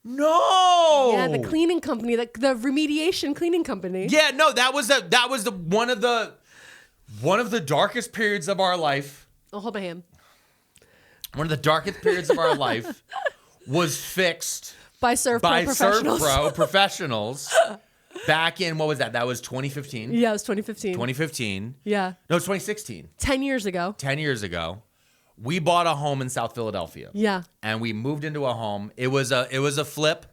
No. Yeah, the cleaning company, the remediation cleaning company. Yeah, no, that was one of the darkest periods of our life. I'll hold my hand. One of the darkest periods of our life was fixed by ServPro professionals. Back in, what was that? That was 2015? Yeah, it was 2015. 2015. Yeah. No, it's 2016. 10 years ago. 10 years ago. We bought a home in South Philadelphia. Yeah. And we moved into a home. It was a flip.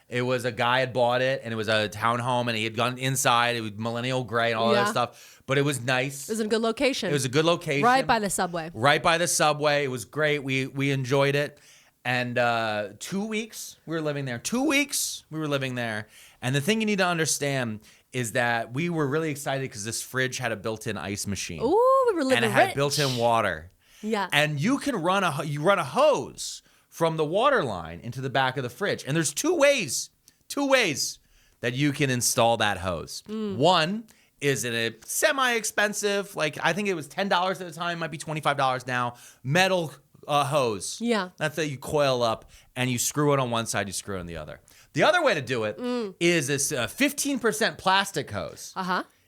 It was a guy had bought it, and it was a townhome, and he had gone inside. It was millennial gray and all that stuff. But it was nice. It was in a good location. It was a good location. Right by the subway. Right by the subway. It was great. We enjoyed it. And 2 weeks we were living there. 2 weeks we were living there. And the thing you need to understand is that we were really excited because this fridge had a built-in ice machine. Ooh, we were living and it had rich. built-in water. Yeah. And you can run a hose from the water line into the back of the fridge. And there's two ways that you can install that hose. One is in a semi-expensive, like I think it was $10 at the time, might be $25 now, metal hose. Yeah. That's that you coil up and you screw it on one side, you screw it on the other. The other way to do it is this 15% plastic hose.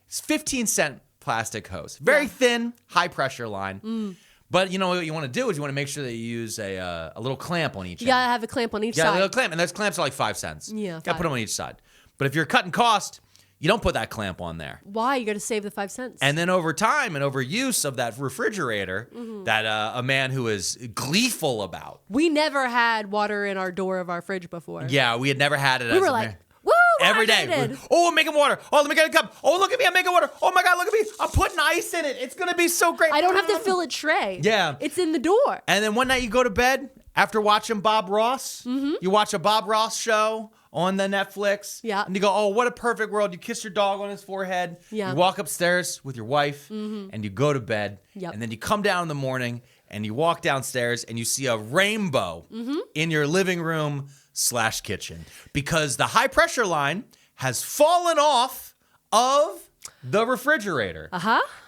It's 15-cent plastic hose. Very thin, high pressure line. But you know what you want to do is you want to make sure that you use a little clamp on each end. You gotta have a clamp on each Yeah, a side. little clamp. And those clamps are like 5 cents. Yeah, Gotta put them on each side. But if you're cutting cost, you don't put that clamp on there. Why? You gotta save the 5 cents. And then over time and over use of that refrigerator, that a man who is gleeful about. We never had water in our door of our fridge before. Yeah, we had never had it. We were like, woo, every day. hydrated. Oh, I'm making water. Oh, let me get a cup. Oh, look at me. I'm making water. Oh my God, look at me. I'm putting ice in it. It's going to be so great. I don't have to fill a tray. Yeah. It's in the door. And then one night you go to bed after watching Bob Ross. You watch a Bob Ross show on the Netflix. Yeah. And you go, oh, what a perfect world. You kiss your dog on his forehead. Yeah. You walk upstairs with your wife and you go to bed. Yep. And then you come down in the morning and you walk downstairs and you see a rainbow in your living room / kitchen because the high pressure line has fallen off of the refrigerator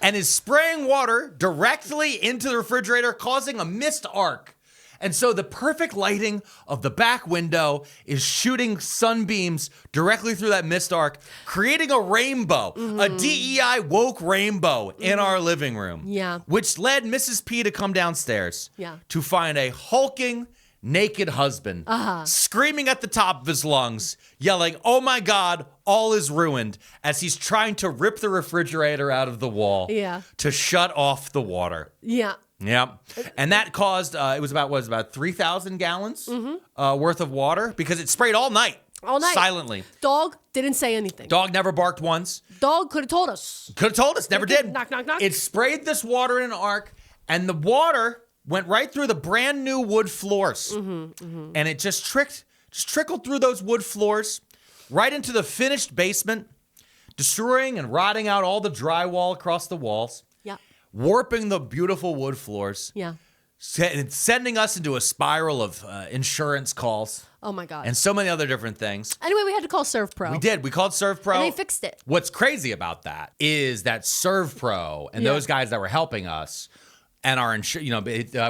and is spraying water directly into the refrigerator, causing a mist arc. And so the perfect lighting of the back window is shooting sunbeams directly through that mist arc, creating a rainbow, a DEI woke rainbow in our living room. Yeah. Which led Mrs. P to come downstairs to find a hulking, naked husband screaming at the top of his lungs, yelling, oh my God, all is ruined, as he's trying to rip the refrigerator out of the wall to shut off the water. Yeah. Yeah. And that caused, it was about 3,000 gallons worth of water because it sprayed all night. All night. Silently. Dog didn't say anything. Dog never barked once. Dog could have told us. Could have told us, never did. Knock, knock, knock. It sprayed this water in an arc, and the water went right through the brand new wood floors. And it just trickled through those wood floors, right into the finished basement, destroying and rotting out all the drywall across the walls. Yeah. Warping the beautiful wood floors. Yeah. Sending us into a spiral of insurance calls. Oh my God. And so many other different things. Anyway, we had to call ServPro. We did. We called ServPro. And they fixed it. What's crazy about that is that ServPro and those guys that were helping us and our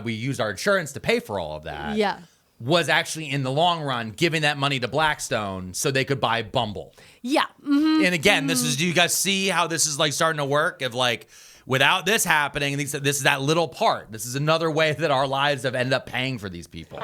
we used our insurance to pay for all of that. Yeah. Was actually in the long run giving that money to Blackstone so they could buy Bumble. Yeah. And again, do you guys see how this is like starting to work? Of like, without this happening, this is that little part. This is another way that our lives have ended up paying for these people.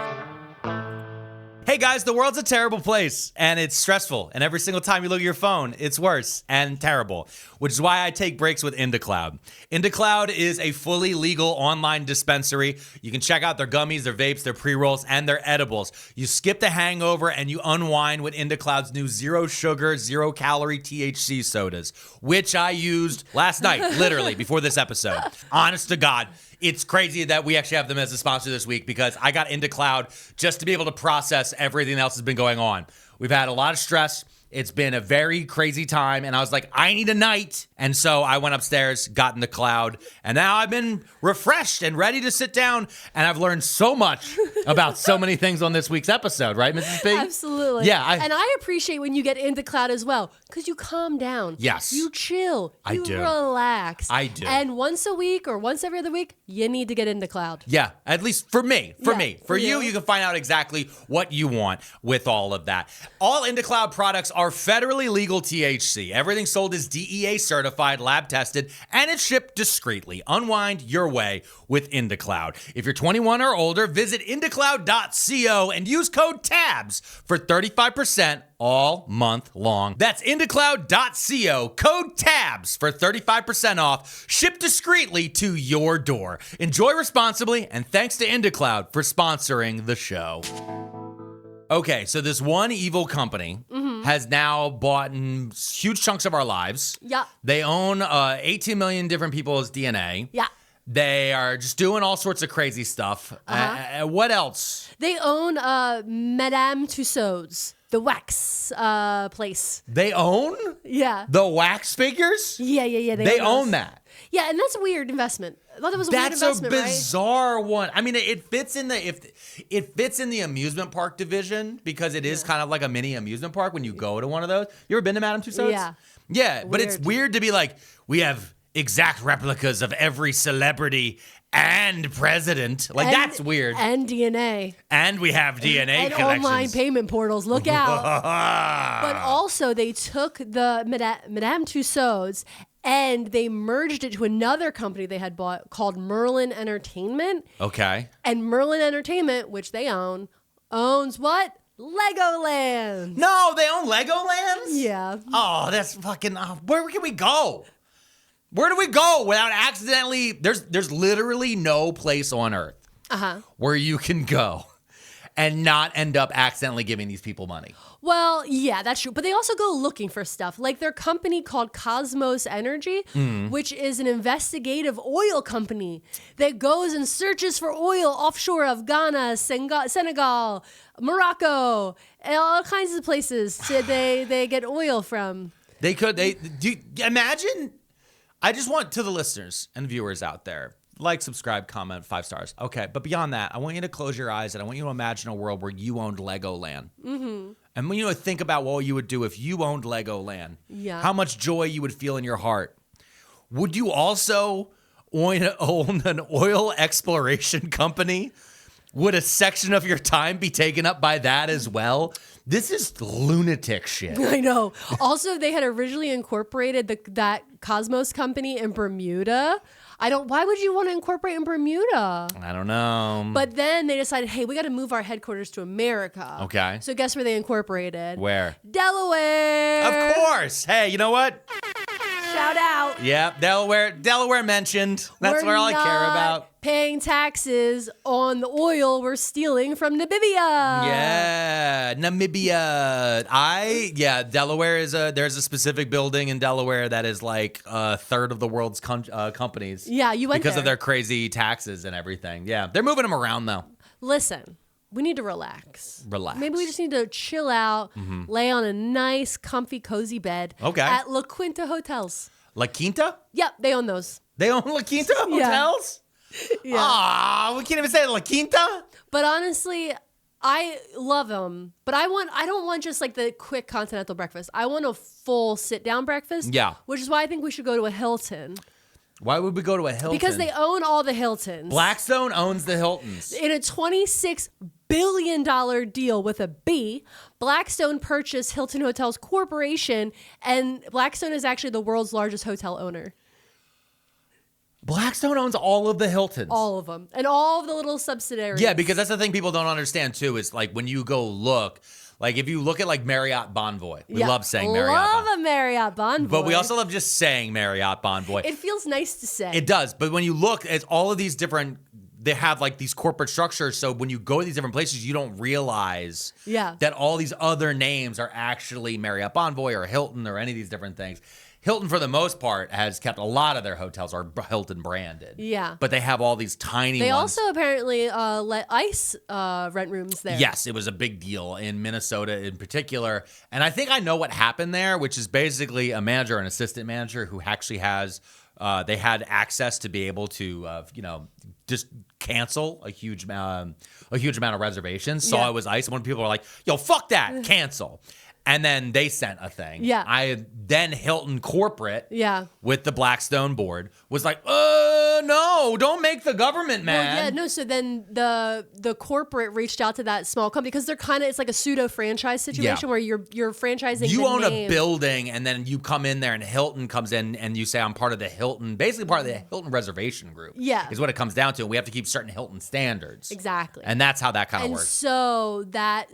Hey guys, the world's a terrible place and it's stressful. And every single time you look at your phone, it's worse and terrible, which is why I take breaks with IndaCloud. IndaCloud is a fully legal online dispensary. You can check out their gummies, their vapes, their pre-rolls, and their edibles. You skip the hangover and you unwind with IndaCloud's new 0 sugar, 0 calorie THC sodas, which I used last night, literally, before this episode. Honest to God. It's crazy that we actually have them as a sponsor this week because I got into cloud just to be able to process everything else that's been going on. We've had a lot of stress. It's been a very crazy time. And I was like, I need a night. And so I went upstairs, got in the cloud, and now I've been refreshed and ready to sit down. And I've learned so much about so many things on this week's episode, right, Mrs. P? Absolutely. Yeah. And I appreciate when you get into cloud as well, because you calm down. Yes. You chill. I you do. relax. I do. And once a week or once every other week, you need to get into cloud. Yeah, at least for me. For you, you. you can find out exactly what you want with all of that. All IndaCloud products are federally legal THC. Everything sold is DEA certified, lab tested, and it's shipped discreetly. Unwind your way with IndaCloud. If you're 21 or older, visit indacloud.co and use code TABS for 35% all month long. That's indacloud.co, code TABS for 35% off, shipped discreetly to your door. Enjoy responsibly, and thanks to IndaCloud for sponsoring the show. Okay, so this one evil company has now bought in huge chunks of our lives. Yeah. They own 18 million different people's DNA. Yeah. They are just doing all sorts of crazy stuff. What else? They own Madame Tussauds. The wax place. They own Yeah. the wax figures? Yeah. They own that. Yeah, and that's a weird investment. I thought that was a weird investment, That's a bizarre one. I mean, it fits in the amusement park division because it is kind of like a mini amusement park when you go to one of those. You ever been to Madame Tussauds? Yeah. Yeah, but it's weird to be like, we have exact replicas of every celebrity and president. Like, that's weird. And DNA. And we have DNA and collections. online payment portals. Look out. But also, they took the Madame Tussauds and they merged it to another company they had bought called Merlin Entertainment. Okay. And Merlin Entertainment, which they owns what? Legoland. No, they own Legolands? Yeah. Oh, that's fucking... where can we go? Where do we go without accidentally... There's literally no place on Earth where you can go and not end up accidentally giving these people money. Well, yeah, that's true. But they also go looking for stuff. Like their company called Cosmos Energy, which is an investigative oil company that goes and searches for oil offshore of Ghana, Senegal, Morocco, and all kinds of places they get oil from. Imagine... I just want to the listeners and viewers out there, like, subscribe, comment, 5 stars. Okay, but beyond that, I want you to close your eyes and I want you to imagine a world where you owned Legoland. Mm-hmm. And when you think about what you would do if you owned Legoland, how much joy you would feel in your heart. Would you also own an oil exploration company? Would a section of your time be taken up by that as well? This is lunatic shit. I know. Also, they had originally incorporated that Cosmos company in Bermuda. Why would you want to incorporate in Bermuda? I don't know. But then they decided, hey, we got to move our headquarters to America. Okay. So guess where they incorporated? Where? Of Delaware. course. Hey, you know what? Shout out. Yeah, Delaware mentioned. That's where all I care about. Paying taxes on the oil we're stealing from Namibia. Yeah, Namibia. Delaware there's a specific building in Delaware that is like a third of the world's companies. Yeah, you went because there. of their crazy taxes and everything. Yeah, they're moving them around though. Listen, we need to relax. Maybe we just need to chill out, lay on a nice, comfy, cozy bed. Okay. At La Quinta Hotels. La Quinta? Yep, they own those. They own La Quinta hotels? Yeah. Ah, we can't even say La Quinta. But honestly, I love them. But I don't want just like the quick continental breakfast. I want a full sit down breakfast. Yeah. Which is why I think we should go to a Hilton. Why would we go to a Hilton? Because they own all the Hiltons. Blackstone owns the Hiltons. In a $26 billion deal with a B, Blackstone purchased Hilton Hotels Corporation, and Blackstone is actually the world's largest hotel owner. Blackstone owns all of the Hiltons. All of them. And all of the little subsidiaries. Yeah, because that's the thing people don't understand, too, is like when you go look, like if you look at like Marriott Bonvoy. We love saying Marriott. Love a Marriott Bonvoy. But we also love just saying Marriott Bonvoy. It feels nice to say. It does. But when you look at all of these different, they have like these corporate structures. So when you go to these different places, you don't realize that all these other names are actually Marriott Bonvoy or Hilton or any of these different things. Hilton, for the most part, has kept a lot of their hotels are Hilton branded. Yeah. But they have all these tiny ones. They also apparently let ICE rent rooms there. Yes, it was a big deal in Minnesota in particular. And I think I know what happened there, which is basically a manager and assistant manager who actually has, they had access to be able to, just cancel a huge amount of reservations. Saw it was ICE. And when people were like, yo, fuck that, cancel. And then they sent a thing. Yeah. Then Hilton Corporate, with the Blackstone board, was like, no, don't make the government mad. Well, yeah, no. So then the corporate reached out to that small company because they're it's like a pseudo franchise situation where you're franchising. You own name. a building, and then you come in there, and Hilton comes in, and you say, I'm part of the Hilton, basically part of the Hilton reservation group. Yeah, is what it comes down to. And we have to keep certain Hilton standards. Exactly. And that's how that kind of works. So that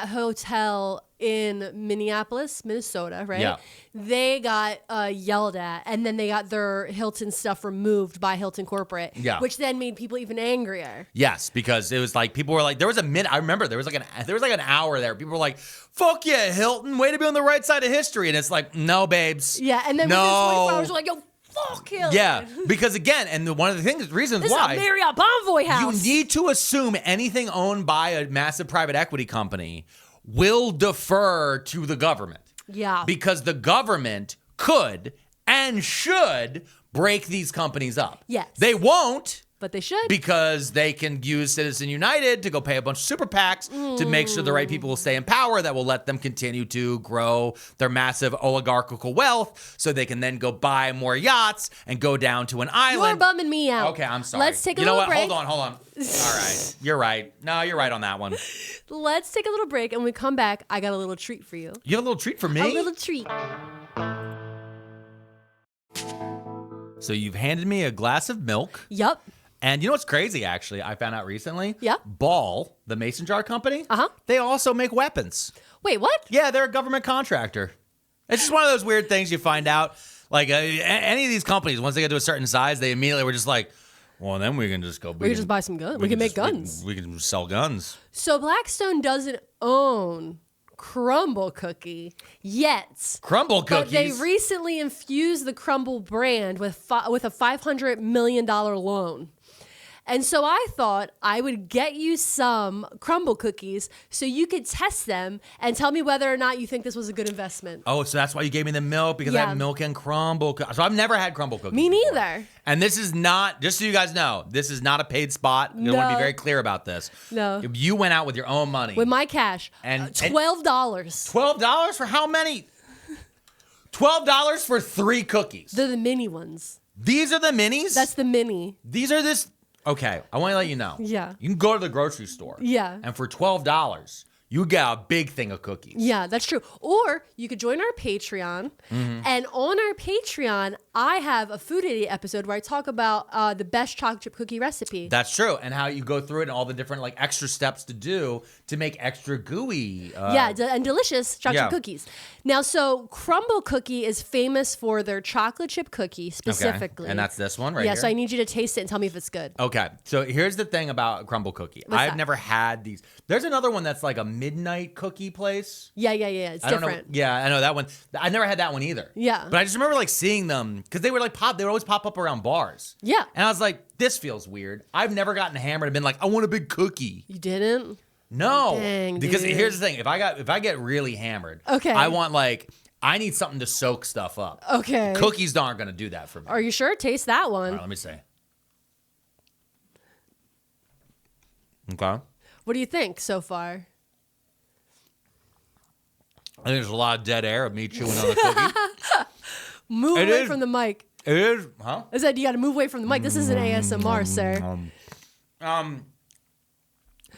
hotel in Minneapolis, Minnesota, right? Yeah. They got yelled at, and then they got their Hilton stuff removed by Hilton Corporate, which then made people even angrier. Yes, because it was like people were like, there was a minute. I remember there was like an hour there. People were like, "Fuck yeah, Hilton, way to be on the right side of history," and it's like, no, babes. Yeah, and then within 24 hours, we're like, yo. Fuck Hilton. Yeah, because again, and one of the reasons this why is a Marriott Bonvoy house. You need to assume anything owned by a massive private equity company will defer to the government. Yeah. Because the government could and should break these companies up. Yes. They won't. But they should. Because they can use Citizen United to go pay a bunch of super PACs to make sure the right people will stay in power that will let them continue to grow their massive oligarchical wealth so they can then go buy more yachts and go down to an island. You're bumming me out. Okay, I'm sorry. Let's take a little break. Hold on. All right. You're right. No, you're right on that one. Let's take a little break, and when we come back, I got a little treat for you. You have a little treat for me? A little treat. So you've handed me a glass of milk. Yup. And you know what's crazy, actually? I found out recently. Yeah. Ball, the mason jar company, Uh-huh. they also make weapons. Wait, what? Yeah, they're a government contractor. It's just one of those weird things you find out. Like any of these companies, once they get to a certain size, they immediately were just like, well, then we can just go. We can just buy some guns. We can make guns. We can sell guns. So Blackstone doesn't own Crumble Cookie yet. Crumble Cookies? But they recently infused the Crumble brand with a $500 million loan. And so I thought I would get you some Crumble Cookies so you could test them and tell me whether or not you think this was a good investment. Oh, so that's why you gave me the milk, because I have milk and Crumble Cookies. So I've never had Crumble Cookies Me before. neither. And this is not, just so you guys know, this is not a paid spot. I want to be very clear about this. No. You went out with your own money. With my cash. And $12. $12 for how many? $12 for 3 cookies. They're the mini ones. These are the minis? That's the mini. These are this. Okay, I want to let you know. Yeah. You can go to the grocery store. Yeah. And for $12, you get a big thing of cookies. Yeah, that's true. Or you could join our Patreon. Mm-hmm. And on our Patreon, I have a Food Idiot episode where I talk about the best chocolate chip cookie recipe. That's true. And how you go through it and all the different like extra steps to do to make extra gooey. And delicious chocolate yeah. cookies. Now, so Crumble Cookie is famous for their chocolate chip cookie specifically. Okay. And that's this one right yeah, here. so I need you to taste it and tell me if it's good. Okay. So here's the thing about Crumble Cookie. What's I've that? never had these. There's another one that's like a midnight cookie place. Yeah. It's I don't different. know. Yeah, I know that one. I never had that one either. Yeah. But I just remember like seeing them because they were like they would always pop up around bars. Yeah. And I was like, this feels weird. I've never gotten hammered and been like, I want a big cookie. You didn't? No. Dang, because dude. here's the thing. If I get really hammered, Okay. I need something to soak stuff up. Okay. Cookies aren't going to do that for me. Are you sure? Taste that one. All right, let me see. Okay. What do you think so far? I think there's a lot of dead air of me chewing on the cookie. Move It away is. from the mic. It is, huh? I said you got to move away from the mic. This isn't ASMR, sir.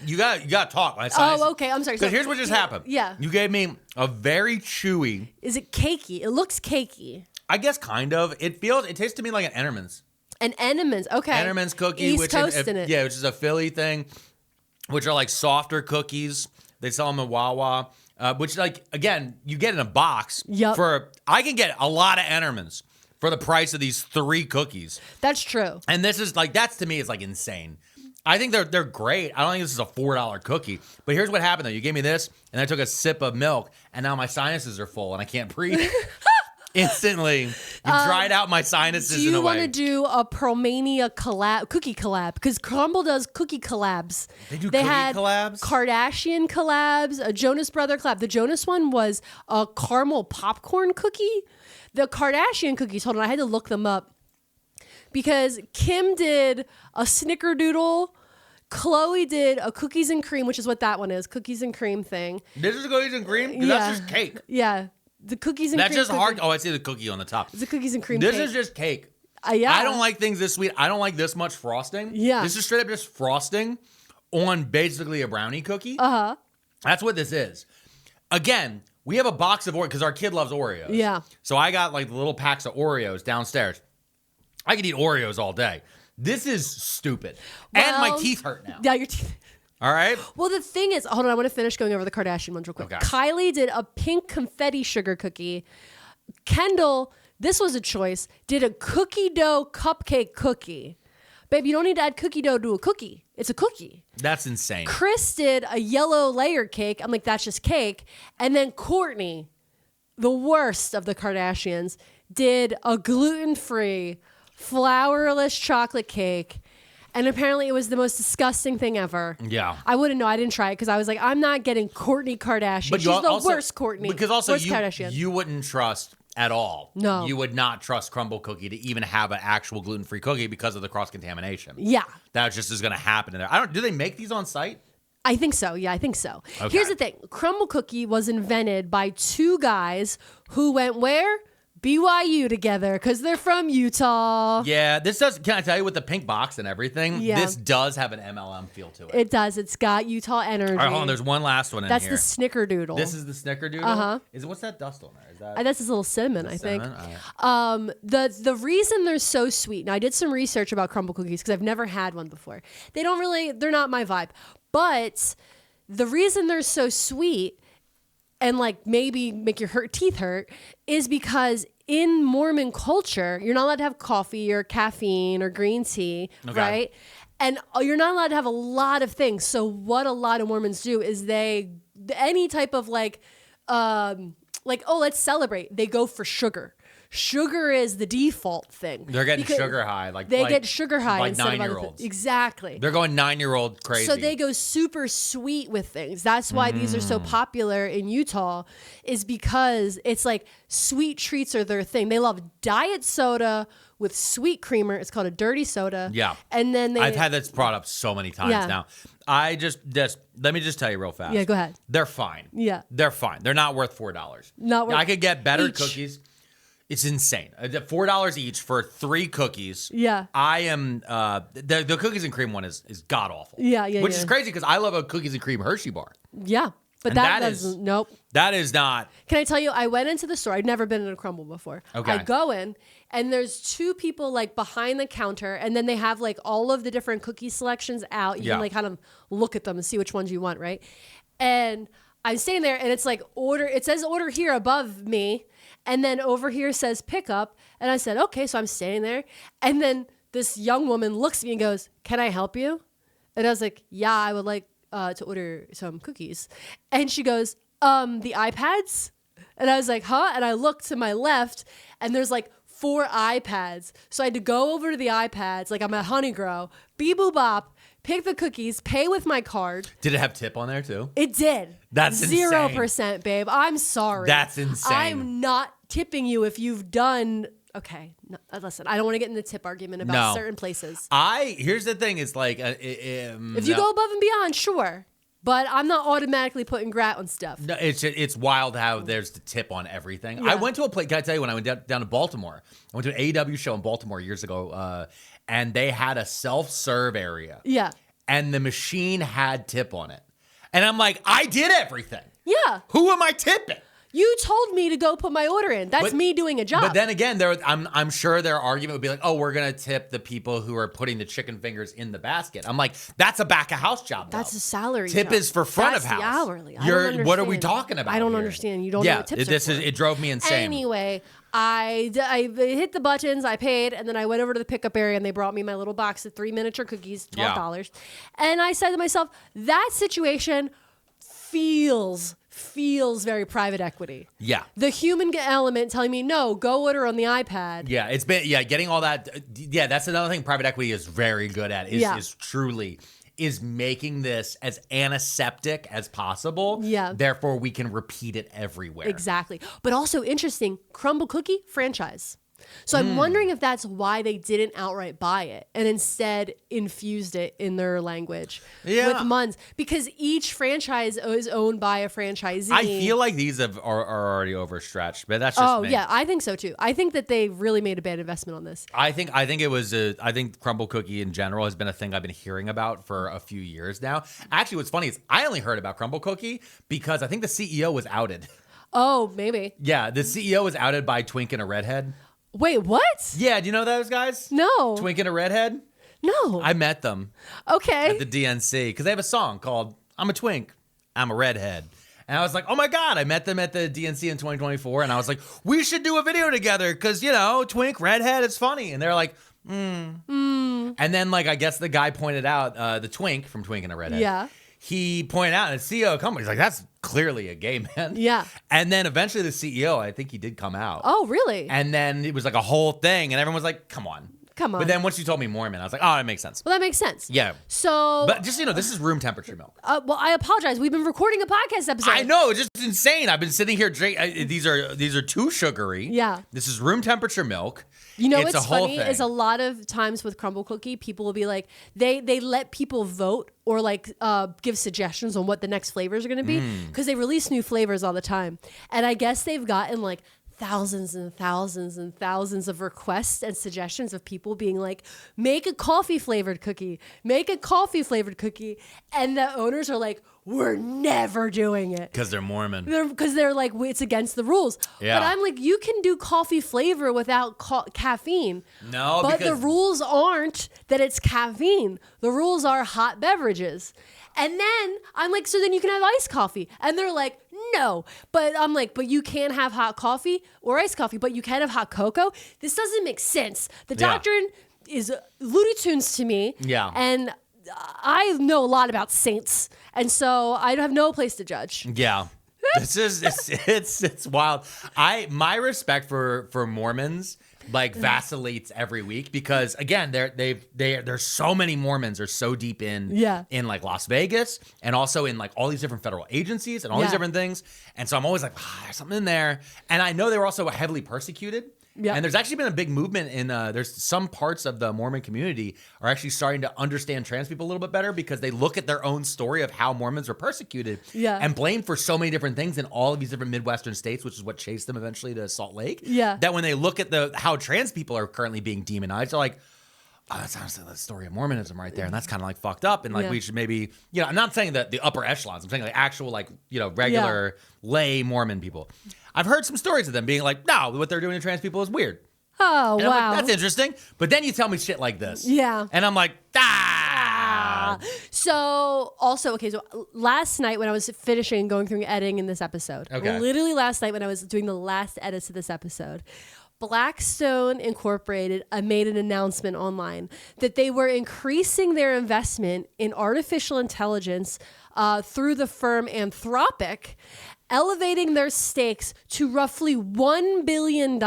You got to talk. Oh, okay. I'm sorry. So here's what just happened. Yeah. You gave me a very chewy. Is it cakey? It looks cakey. I guess kind of. It tastes to me like an Enterman's. An Entenmann's. Okay. Enterman's cookie, East which Coast in it. Yeah, which is a Philly thing, which are like softer cookies. They sell them at Wawa, which like again you get in a box. Yup. I can get a lot of Enterman's for the price of these 3 cookies. That's true. And this is like that's to me is like insane. I think they're great. I don't think this is a $4 cookie. But here's what happened though. You gave me this, and I took a sip of milk, and now my sinuses are full, and I can't breathe. Instantly, you dried out my sinuses in a way. Do you want to do a Pearlmania cookie collab? Because Crumble does cookie collabs. They do cookie had collabs? Kardashian collabs, a Jonas Brother collab. The Jonas one was a caramel popcorn cookie. The Kardashian cookies, hold on, I had to look them up. Because Kim did a snickerdoodle. Chloe did a cookies and cream, which is what that one is, cookies and cream thing. This is cookies and cream? 'Cause Yeah. that's just cake. Yeah. The cookies and That's cream. just hard. cookie- Oh, I see the cookie on the top. It's a cookies and cream This cake. is just cake. Yeah. I don't like things this sweet. I don't like this much frosting. Yeah. This is straight up just frosting on basically a brownie cookie. Uh-huh. That's what this is. Again, we have a box of Oreos because our kid loves Oreos. Yeah. So I got like the little packs of Oreos downstairs. I could eat Oreos all day. This is stupid. And my Well, teeth hurt now. Yeah, your teeth. All right? Well, the thing is, hold on, I want to finish going over the Kardashian ones real quick. Okay. Kylie did a pink confetti sugar cookie. Kendall, this was a choice, did a cookie dough cupcake cookie. Babe, you don't need to add cookie dough to a cookie. It's a cookie. That's insane. Chris did a yellow layer cake. I'm like, that's just cake. And then Courtney, the worst of the Kardashians, did a gluten-free, flourless chocolate cake. And apparently it was the most disgusting thing ever. Yeah. I wouldn't know. I didn't try it because I was like, I'm not getting Kourtney Kardashian. She's the worst Kourtney. Because also worst Kardashian. you wouldn't trust at all. No. You would not trust Crumble Cookie to even have an actual gluten-free cookie because of the cross-contamination. Yeah. That just is going to happen in there. Do they make these on site? I think so. Yeah, I think so. Okay. Here's the thing. Crumble Cookie was invented by two guys who went where? BYU together because they're from Utah. Yeah, this does. Can I tell you with the pink box and everything? Yeah. This does have an MLM feel to it. It does. It's got Utah energy. All right, hold on. There's one last one in That's here. the Snickerdoodle. This is the Snickerdoodle? Uh-huh. What's that dust on there? Is that That's this little cinnamon, I think. cinnamon? All right. The reason they're so sweet, now I did some research about Crumble Cookies because I've never had one before. They're not my vibe. But the reason they're so sweet and like maybe make your teeth hurt is because in Mormon culture, you're not allowed to have coffee or caffeine or green tea, right? And you're not allowed to have a lot of things. So what a lot of Mormons do is any type of let's celebrate. They go for sugar. Sugar is the default thing. They're getting sugar high. They get sugar high like instead of other 9-year-olds. things. Exactly. They're going 9-year-old crazy. So they go super sweet with things. That's why these are so popular in Utah, is because it's like sweet treats are their thing. They love diet soda with sweet creamer. It's called a dirty soda. Yeah. And then I've had this brought up so many times now. I just let me just tell you real fast. Yeah, go ahead. They're fine. Yeah. They're fine. They're not worth $4. Not worth I could get better each. cookies. It's insane. $4 each for 3 cookies. Yeah. I am the cookies and cream one is god awful. Yeah. Which is crazy because I love a cookies and cream Hershey bar. Yeah. But And that that doesn't, is- nope. That is not. Can I tell you, I went into the store. I'd never been in a Crumble before. Okay. I go in, and there's 2 people like behind the counter, and then they have like all of the different cookie selections out. You Yeah. can like kind of look at them and see which ones you want, right? And I'm standing there, and it's like order. It says order here above me, and then over here says pick up. And I said, okay, so I'm standing there, and then this young woman looks at me and goes, "Can I help you?" And I was like, "Yeah, I would like to order some cookies." And she goes, "The iPads?" And I was like, "Huh?" And I looked to my left, and there's like 4 iPads. So I had to go over to the iPads, like I'm at Honeygrow, beep boop bop, pick the cookies, pay with my card. Did it have tip on there too? It did. That's 0%, babe. I'm sorry. That's insane. I'm not tipping you if you've done. Okay, no, listen, I don't want to get in the tip argument about certain places. Here's the thing. It's like If you go above and beyond, sure. But I'm not automatically putting grat on stuff. No, it's wild how there's the tip on everything. Yeah. I went to a place. Can I tell you when I went down to Baltimore? I went to an AEW show in Baltimore years ago, and they had a self-serve area. Yeah. And the machine had tip on it, and I'm like, I did everything. Yeah. Who am I tipping? You told me to go put my order in. That's me doing a job. But then again, I'm sure their argument would be like, oh, we're gonna tip the people who are putting the chicken fingers in the basket. I'm like, that's a back of house job. That's though. a salary. Tip job. is for front That's of house. The hourly. What are we talking about? I don't here? understand. You don't know what tips are for. It drove me insane. Anyway, I hit the buttons, I paid, and then I went over to the pickup area, and they brought me my little box of 3 miniature cookies, $12. And I said to myself, that situation feels very private equity. Yeah. The human element telling me, no, go order on the iPad. Yeah, it's been getting all that. Yeah, that's another thing private equity is very good at. Is truly making this as antiseptic as possible. Yeah. Therefore, we can repeat it everywhere. Exactly. But also interesting, Crumble Cookie franchise. So I'm wondering if that's why they didn't outright buy it and instead infused it in their language with Muns. Because each franchise is owned by a franchisee. I feel like these are already overstretched, but that's just me. Yeah, I think so too. I think that they really made a bad investment on this. I think I think Crumble Cookie in general has been a thing I've been hearing about for a few years now. Actually, what's funny is I only heard about Crumble Cookie because I think the CEO was outed. Oh, maybe. Yeah, the CEO was outed by Twink and a redhead. Wait, what? Yeah, do you know those guys? No. Twink and a redhead? No. I met them Okay. at the DNC because they have a song called I'm a Twink, I'm a Redhead. And I was like, oh my God, I met them at the DNC in 2024. And I was like, we should do a video together because, Twink, Redhead, it's funny. And they're like, And then, I guess the guy pointed out, the Twink from Twink and a Redhead. Yeah. He pointed out, and the CEO of the company, he's like, that's clearly a gay man. Yeah. And then eventually the CEO, I think he did come out. Oh, really? And then it was like a whole thing. And everyone was like, come on. come on. But then once you told me Mormon, I was like, oh, that makes sense. Well, that makes sense. Yeah. So. But just, this is room temperature milk. Well, I apologize. We've been recording a podcast episode. I know, it's just insane. I've been sitting here drinking. These are too sugary. Yeah. This is room temperature milk. You know it's what's funny is a lot of times with Crumble Cookie, people will be like, they let people vote or like give suggestions on what the next flavors are going to be because they release new flavors all the time. And I guess they've gotten like thousands and thousands and thousands of requests and suggestions of people being like, make a coffee flavored cookie, make a coffee flavored cookie. And the owners are like, we're never doing it. Because they're Mormon. Because they're like, it's against the rules. Yeah. But I'm like, you can do coffee flavor without caffeine. No, but because the rules aren't that it's caffeine. The rules are hot beverages. And then I'm like, so then you can have iced coffee. And they're like, no. But I'm like, but you can't have hot coffee or iced coffee, but you can have hot cocoa. This doesn't make sense. The doctrine is Looney Tunes to me. Yeah. And I know a lot about saints. And so I have no place to judge. Yeah. This is it's wild. My respect for Mormons like vacillates every week because again there's so many Mormons are so deep in like Las Vegas and also in like all these different federal agencies and all these different things, and so I'm always like there's something in there. And I know they were also heavily persecuted. Yeah. And there's actually been a big movement in there's some parts of the Mormon community are actually starting to understand trans people a little bit better because they look at their own story of how Mormons were persecuted and blamed for so many different things in all of these different Midwestern states, which is what chased them eventually to Salt Lake. Yeah. That when they look at how trans people are currently being demonized, they're like, oh, that's honestly the story of Mormonism right there. And that's kind of like fucked up. And like we should maybe, I'm not saying that the upper echelons, I'm saying like actual like, regular lay Mormon people. I've heard some stories of them being like, no, what they're doing to trans people is weird. Oh, and wow. I'm like, that's interesting. But then you tell me shit like this. Yeah. And I'm like, So also, okay, so last night when I was finishing going through editing in this episode, literally last night when I was doing the last edits to this episode, Blackstone Incorporated made an announcement online that they were increasing their investment in artificial intelligence through the firm Anthropic, elevating their stakes to roughly $1 billion.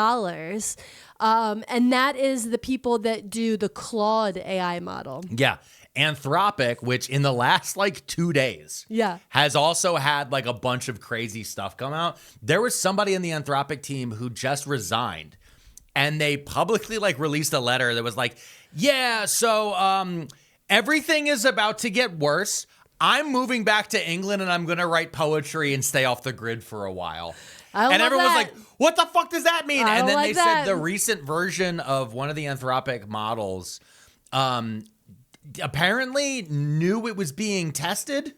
And that is the people that do the Claude AI model. Yeah. Anthropic, which in the last like 2 days has also had like a bunch of crazy stuff come out. There was somebody in the Anthropic team who just resigned. And they publicly like released a letter that was like, so everything is about to get worse. I'm moving back to England and I'm going to write poetry and stay off the grid for a while. And everyone was like, what the fuck does that mean? And then they said the recent version of one of the Anthropic models apparently knew it was being tested.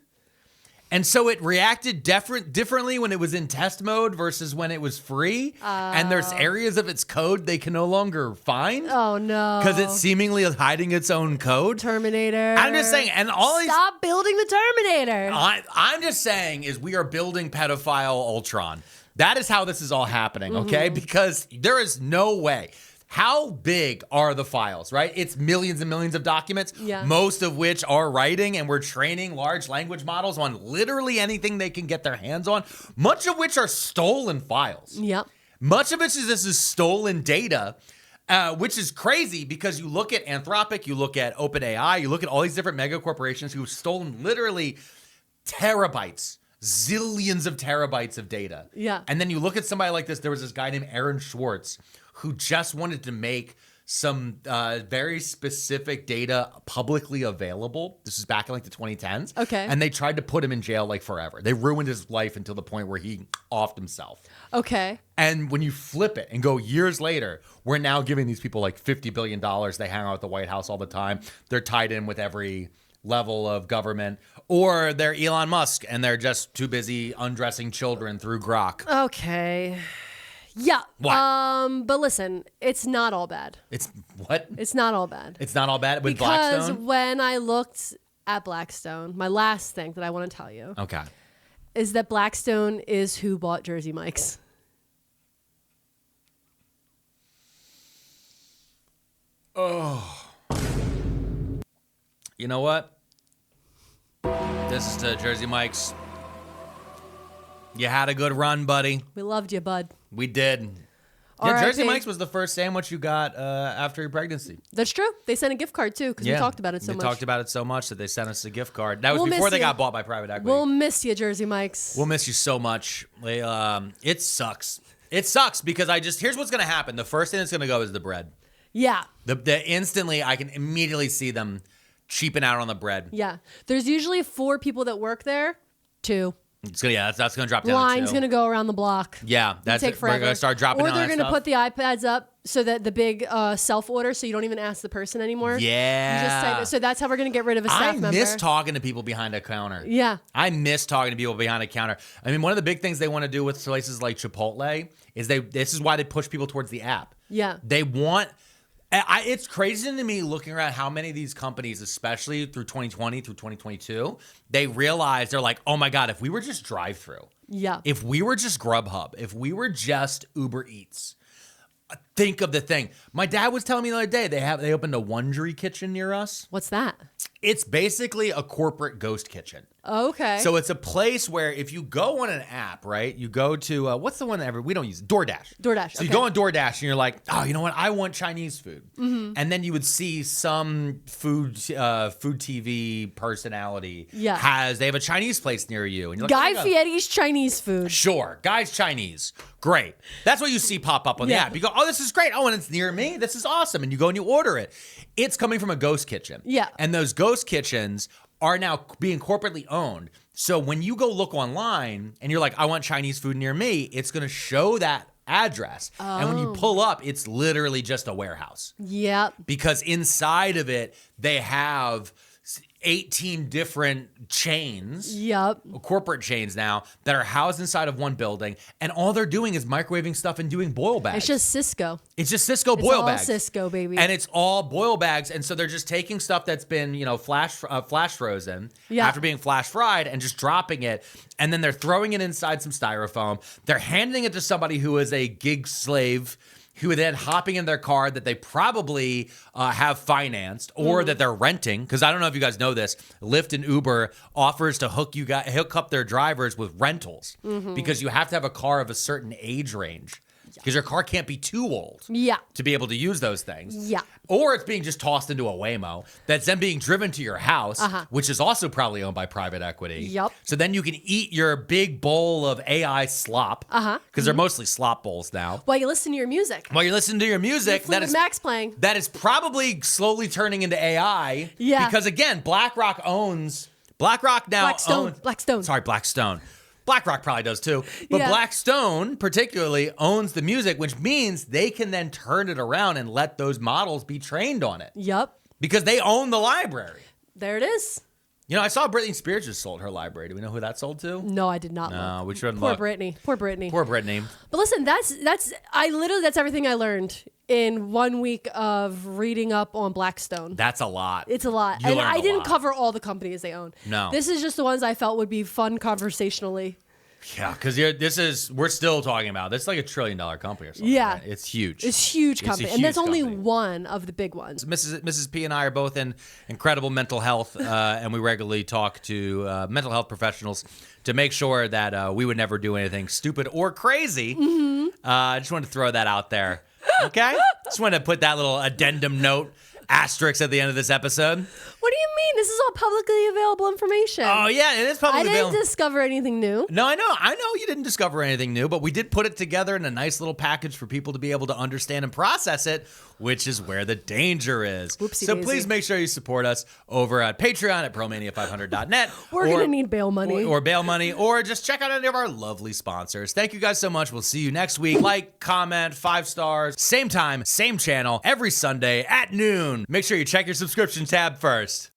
And so it reacted differently when it was in test mode versus when it was free. And there's areas of its code they can no longer find. Oh, no. Because it's seemingly hiding its own code. Terminator. I'm just saying. And Stop building the Terminator. I'm just saying is we are building pedophile Ultron. That is how this is all happening, okay? Because there is no way. How big are the files, right? It's millions and millions of documents, most of which are writing, and we're training large language models on literally anything they can get their hands on, much of which are stolen files. Yep. Much of it is stolen data, which is crazy because you look at Anthropic, you look at OpenAI, you look at all these different mega corporations who've stolen literally terabytes, zillions of terabytes of data. Yeah. And then you look at somebody like this, there was this guy named Aaron Schwartz who just wanted to make some very specific data publicly available. This is back in like the 2010s. Okay. And they tried to put him in jail like forever. They ruined his life until the point where he offed himself. Okay. And when you flip it and go years later, we're now giving these people like $50 billion. They hang out at the White House all the time. They're tied in with every level of government. Or they're Elon Musk and they're just too busy undressing children through Grok. Okay. Yeah. What? But listen, it's not all bad. It's what? It's not all bad. It's not all bad with because Blackstone? Because when I looked at Blackstone, my last thing that I want to tell you is that Blackstone is who bought Jersey Mike's. Oh. You know what? This is to Jersey Mike's. You had a good run, buddy. We loved you, bud. We did. Yeah, Jersey RIP. Mike's was the first sandwich you got after your pregnancy. That's true. They sent a gift card too because we talked about it so much. They talked about it so much that they sent us a gift card. That was We'll before miss they you. got bought by private equity. We'll miss you, Jersey Mike's. We'll miss you so much. It sucks. It sucks because here's what's gonna happen. The first thing that's gonna go is the bread. Yeah. The instantly I can immediately see them cheaping out on the bread. Yeah. There's usually 4 people that work there. 2. It's gonna that's gonna drop down. Line's to 2. gonna go around the block. Yeah, that's take it. forever. We're gonna start dropping Or down they're that gonna stuff. put the iPads up so that the big self-order, so you don't even ask the person anymore. Yeah. You just type it. So that's how we're gonna get rid of a staff member. I miss talking to people behind a counter. Yeah. I miss talking to people behind a counter. I mean, one of the big things they want to do with places like Chipotle is this is why they push people towards the app. Yeah. They want. It's crazy to me looking around how many of these companies, especially through 2020, through 2022, they realize they're like, oh my God, if we were just drive-through, Yeah. if we were just Grubhub, if we were just Uber Eats, think of the thing. My dad was telling me the other day they opened a Wondery kitchen near us. What's that? It's basically a corporate ghost kitchen. Okay. So it's a place where if you go on an app, right? You go to we don't use DoorDash. DoorDash. So you go on DoorDash and you're like, oh, you know what? I want Chinese food. Mm-hmm. And then you would see some food TV personality they have a Chinese place near you, and you're like, Guy Fieri's Chinese food. sure, Guy's Chinese. Great. That's what you see pop up on the app. You go, oh, this is great. Oh, and it's near me. This is awesome. And you go and you order it. It's coming from a ghost kitchen. Yeah. And those ghost kitchens are now being corporately owned. So when you go look online and you're like, I want Chinese food near me, it's going to show that address. And when you pull up, it's literally just a warehouse. Yep. Because inside of it, they have 18 different chains, Yep. corporate chains now, that are housed inside of one building, and all they're doing is microwaving stuff and doing boil bags. It's just Cisco. It's just Cisco It's boil all bags. Cisco, baby. And it's all boil bags, and so they're just taking stuff that's been, flash frozen after being flash fried and just dropping it, and then they're throwing it inside some styrofoam. They're handing it to somebody who is a gig slave, who are then hopping in their car that they probably have financed or that they're renting. Because I don't know if you guys know this, Lyft and Uber offers to hook up their drivers with rentals because you have to have a car of a certain age range. Because your car can't be too old to be able to use those things. Yeah. Or it's being just tossed into a Waymo that's then being driven to your house, which is also probably owned by private equity. Yep. So then you can eat your big bowl of AI slop, because they're mostly slop bowls now. While you listen to your music. While you're listening to your music, Fleetwood Mac's playing. that is probably slowly turning into AI. Yeah. Because again, Blackrock owns Blackstone. Sorry, Blackstone. BlackRock probably does too. But Yeah. Blackstone particularly owns the music, which means they can then turn it around and let those models be trained on it. Yep. Because they own the library. There it is. I saw Britney Spears just sold her library. Do we know who that sold to? No, I did not No, look. we shouldn't Poor look. Britney. Poor Britney. Poor Britney. But listen, that's everything I learned in 1 week of reading up on Blackstone. That's a lot. It's a lot. You And learned I a didn't lot. cover all the companies they own. No. This is just the ones I felt would be fun conversationally. Yeah, because we're still talking about this is like $1 trillion company or something. Yeah. Right? It's huge. It's huge It's a company. huge And that's only company. one of the big ones. Mrs. P and I are both in incredible mental health, and we regularly talk to mental health professionals to make sure that we would never do anything stupid or crazy. I just wanted to throw that out there. Okay? Just wanted to put that little addendum note, asterisk at the end of this episode. What do you mean? This is all publicly available information. Oh, yeah, it is publicly I didn't available. discover anything new. No, I know you didn't discover anything new, but we did put it together in a nice little package for people to be able to understand and process it, which is where the danger is. Whoopsie So daisy. please make sure you support us over at Patreon at ProMania500.net. We're going to need bail money. Or bail money, or just check out any of our lovely sponsors. Thank you guys so much. We'll see you next week. Like, comment, 5 stars, same time, same channel, every Sunday at noon. Make sure you check your subscription tab first.